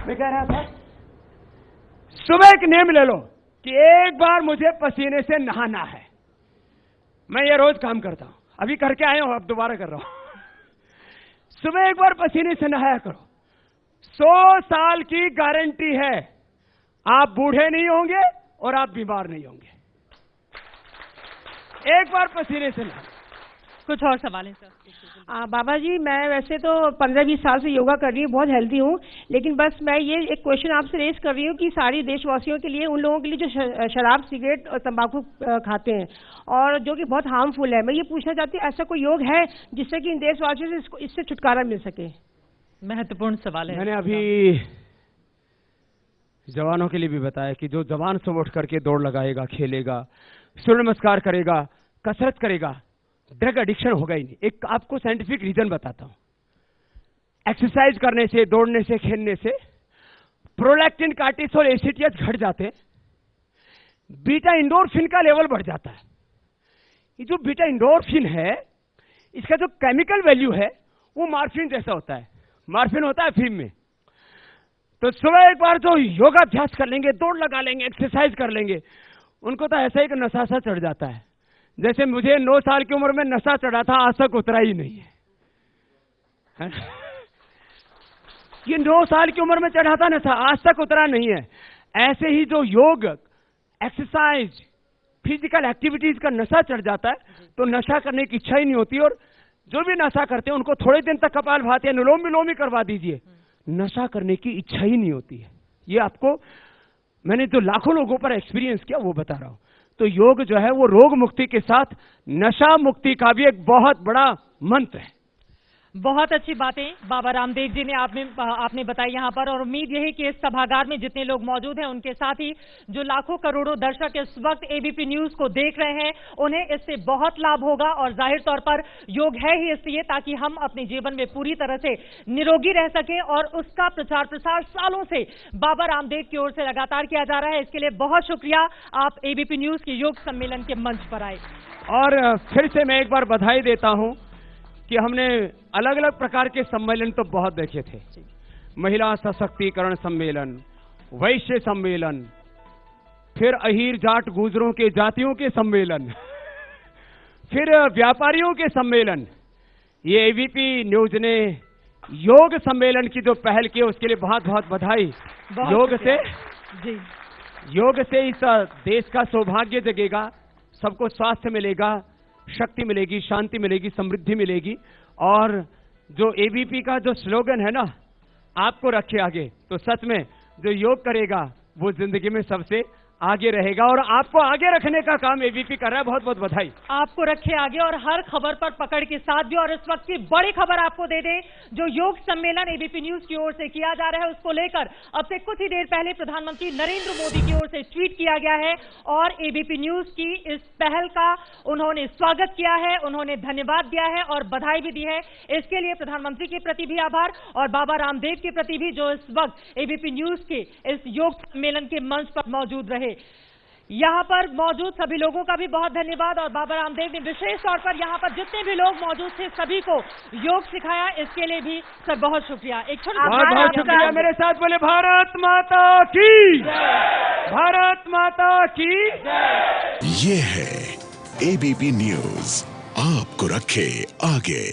मैं कह रहा था सुबह एक नेम ले लो कि एक बार मुझे पसीने से नहाना है। मैं ये रोज काम करता हूं, अभी करके आया हूं, अब दोबारा कर रहा हूं। सुबह एक बार पसीने से नहाया करो। 100 साल की गारंटी है, आप बूढ़े नहीं होंगे और आप बीमार नहीं होंगे। एक बार पसीने से नहाया। कुछ और सवाल है सर? बाबा जी, मैं वैसे तो 15-20 साल से योगा कर रही हूँ, बहुत हेल्दी हूँ, लेकिन बस मैं ये एक क्वेश्चन आपसे रेज कर रही हूँ कि सारी देशवासियों के लिए, उन लोगों के लिए जो शराब, सिगरेट और तंबाकू खाते हैं और जो कि बहुत हार्मफुल है, मैं ये पूछना चाहती हूँ ऐसा कोई योग है जिससे कि इन देशवासियों से इससे छुटकारा मिल सके? महत्वपूर्ण सवाल है। मैंने अभी जवानों के लिए भी बताया कि जो जवान सुबह उठ करके दौड़ लगाएगा, खेलेगा, सूर्य नमस्कार करेगा, कसरत करेगा, ड्रग एडिक्शन होगा ही नहीं। एक आपको साइंटिफिक रीजन बताता हूं। एक्सरसाइज करने से, दौड़ने से, खेलने से प्रोलैक्टिन, कार्टिसोल, एसिटियस घट जाते हैं, बीटा इंडोर्फिन का लेवल बढ़ जाता है। ये जो बीटा इंडोर्फिन है, इसका जो केमिकल वैल्यू है वो मॉर्फिन जैसा होता है। मॉर्फिन होता है अफीम में। तो सुबह एक बार जो योगाभ्यास कर लेंगे, दौड़ लगा लेंगे, एक्सरसाइज कर लेंगे, उनको तो ऐसा ही कि नशा सा चढ़ जाता है। जैसे मुझे 9 साल की उम्र में नशा चढ़ा था, आज तक उतरा ही नहीं है। ये 9 साल की उम्र में चढ़ा था नशा, आज तक उतरा नहीं है। ऐसे ही जो योग, एक्सरसाइज, फिजिकल एक्टिविटीज का नशा चढ़ जाता है तो नशा करने की इच्छा ही नहीं होती। और जो भी नशा करते हैं उनको थोड़े दिन तक कपालभाति, अनुलोम विलोम ही करवा दीजिए, नशा करने की इच्छा ही नहीं होती है। ये आपको मैंने जो लाखों लोगों पर एक्सपीरियंस किया वो बता रहा हूं। तो योग जो है वो रोग मुक्ति के साथ नशा मुक्ति का भी एक बहुत बड़ा मंत्र है। बहुत अच्छी बातें बाबा रामदेव जी ने आपने बताई यहाँ पर, और उम्मीद यही कि इस सभागार में जितने लोग मौजूद हैं उनके साथ ही जो लाखों करोड़ों दर्शक इस वक्त एबीपी न्यूज को देख रहे हैं उन्हें इससे बहुत लाभ होगा। और जाहिर तौर पर योग है ही इसलिए ताकि हम अपने जीवन में पूरी तरह से निरोगी रह सकें, और उसका प्रचार प्रसार सालों से बाबा रामदेव की ओर से लगातार किया जा रहा है। इसके लिए बहुत शुक्रिया, आप एबीपी न्यूज के योग सम्मेलन के मंच पर आए। और फिर से मैं एक बार बधाई देता हूं कि हमने अलग अलग प्रकार के सम्मेलन तो बहुत देखे थे, महिला सशक्तिकरण सम्मेलन, वैश्य सम्मेलन, फिर अहीर जाट गुजरों के जातियों के सम्मेलन, फिर व्यापारियों के सम्मेलन। ये एबीपी न्यूज ने योग सम्मेलन की जो पहल की उसके लिए बहुत बहुत बधाई। योग से इस देश का सौभाग्य जगेगा, सबको स्वास्थ्य मिलेगा, शक्ति मिलेगी, शांति मिलेगी, समृद्धि मिलेगी। और जो एबीपी का जो स्लोगन है ना, आपको रखे आगे, तो सच में जो योग करेगा वो जिंदगी में सबसे आगे रहेगा, और आपको आगे रखने का काम एबीपी कर रहा है। बहुत बहुत बधाई। आपको रखे आगे और हर खबर पर पकड़ के साथ भी। और इस वक्त की बड़ी खबर आपको दे दें, जो योग सम्मेलन एबीपी न्यूज की ओर से किया जा रहा है उसको लेकर अब से कुछ ही देर पहले प्रधानमंत्री नरेंद्र मोदी की ओर से ट्वीट किया गया है, और एबीपी न्यूज की इस पहल का उन्होंने स्वागत किया है, उन्होंने धन्यवाद दिया है और बधाई भी दी है। इसके लिए प्रधानमंत्री के प्रति भी आभार, और बाबा रामदेव के प्रति भी, जो इस वक्त एबीपी न्यूज के इस योग सम्मेलन के मंच पर मौजूद रहे। यहाँ पर मौजूद सभी लोगों का भी बहुत धन्यवाद, और बाबा रामदेव ने विशेष तौर पर यहाँ पर जितने भी लोग मौजूद थे सभी को योग सिखाया, इसके लिए भी सर बहुत शुक्रिया। एक बहुत शुक्रिया। मेरे साथ बोले भारत माता की, भारत माता की। ये है एबीपी न्यूज, आपको रखे आगे।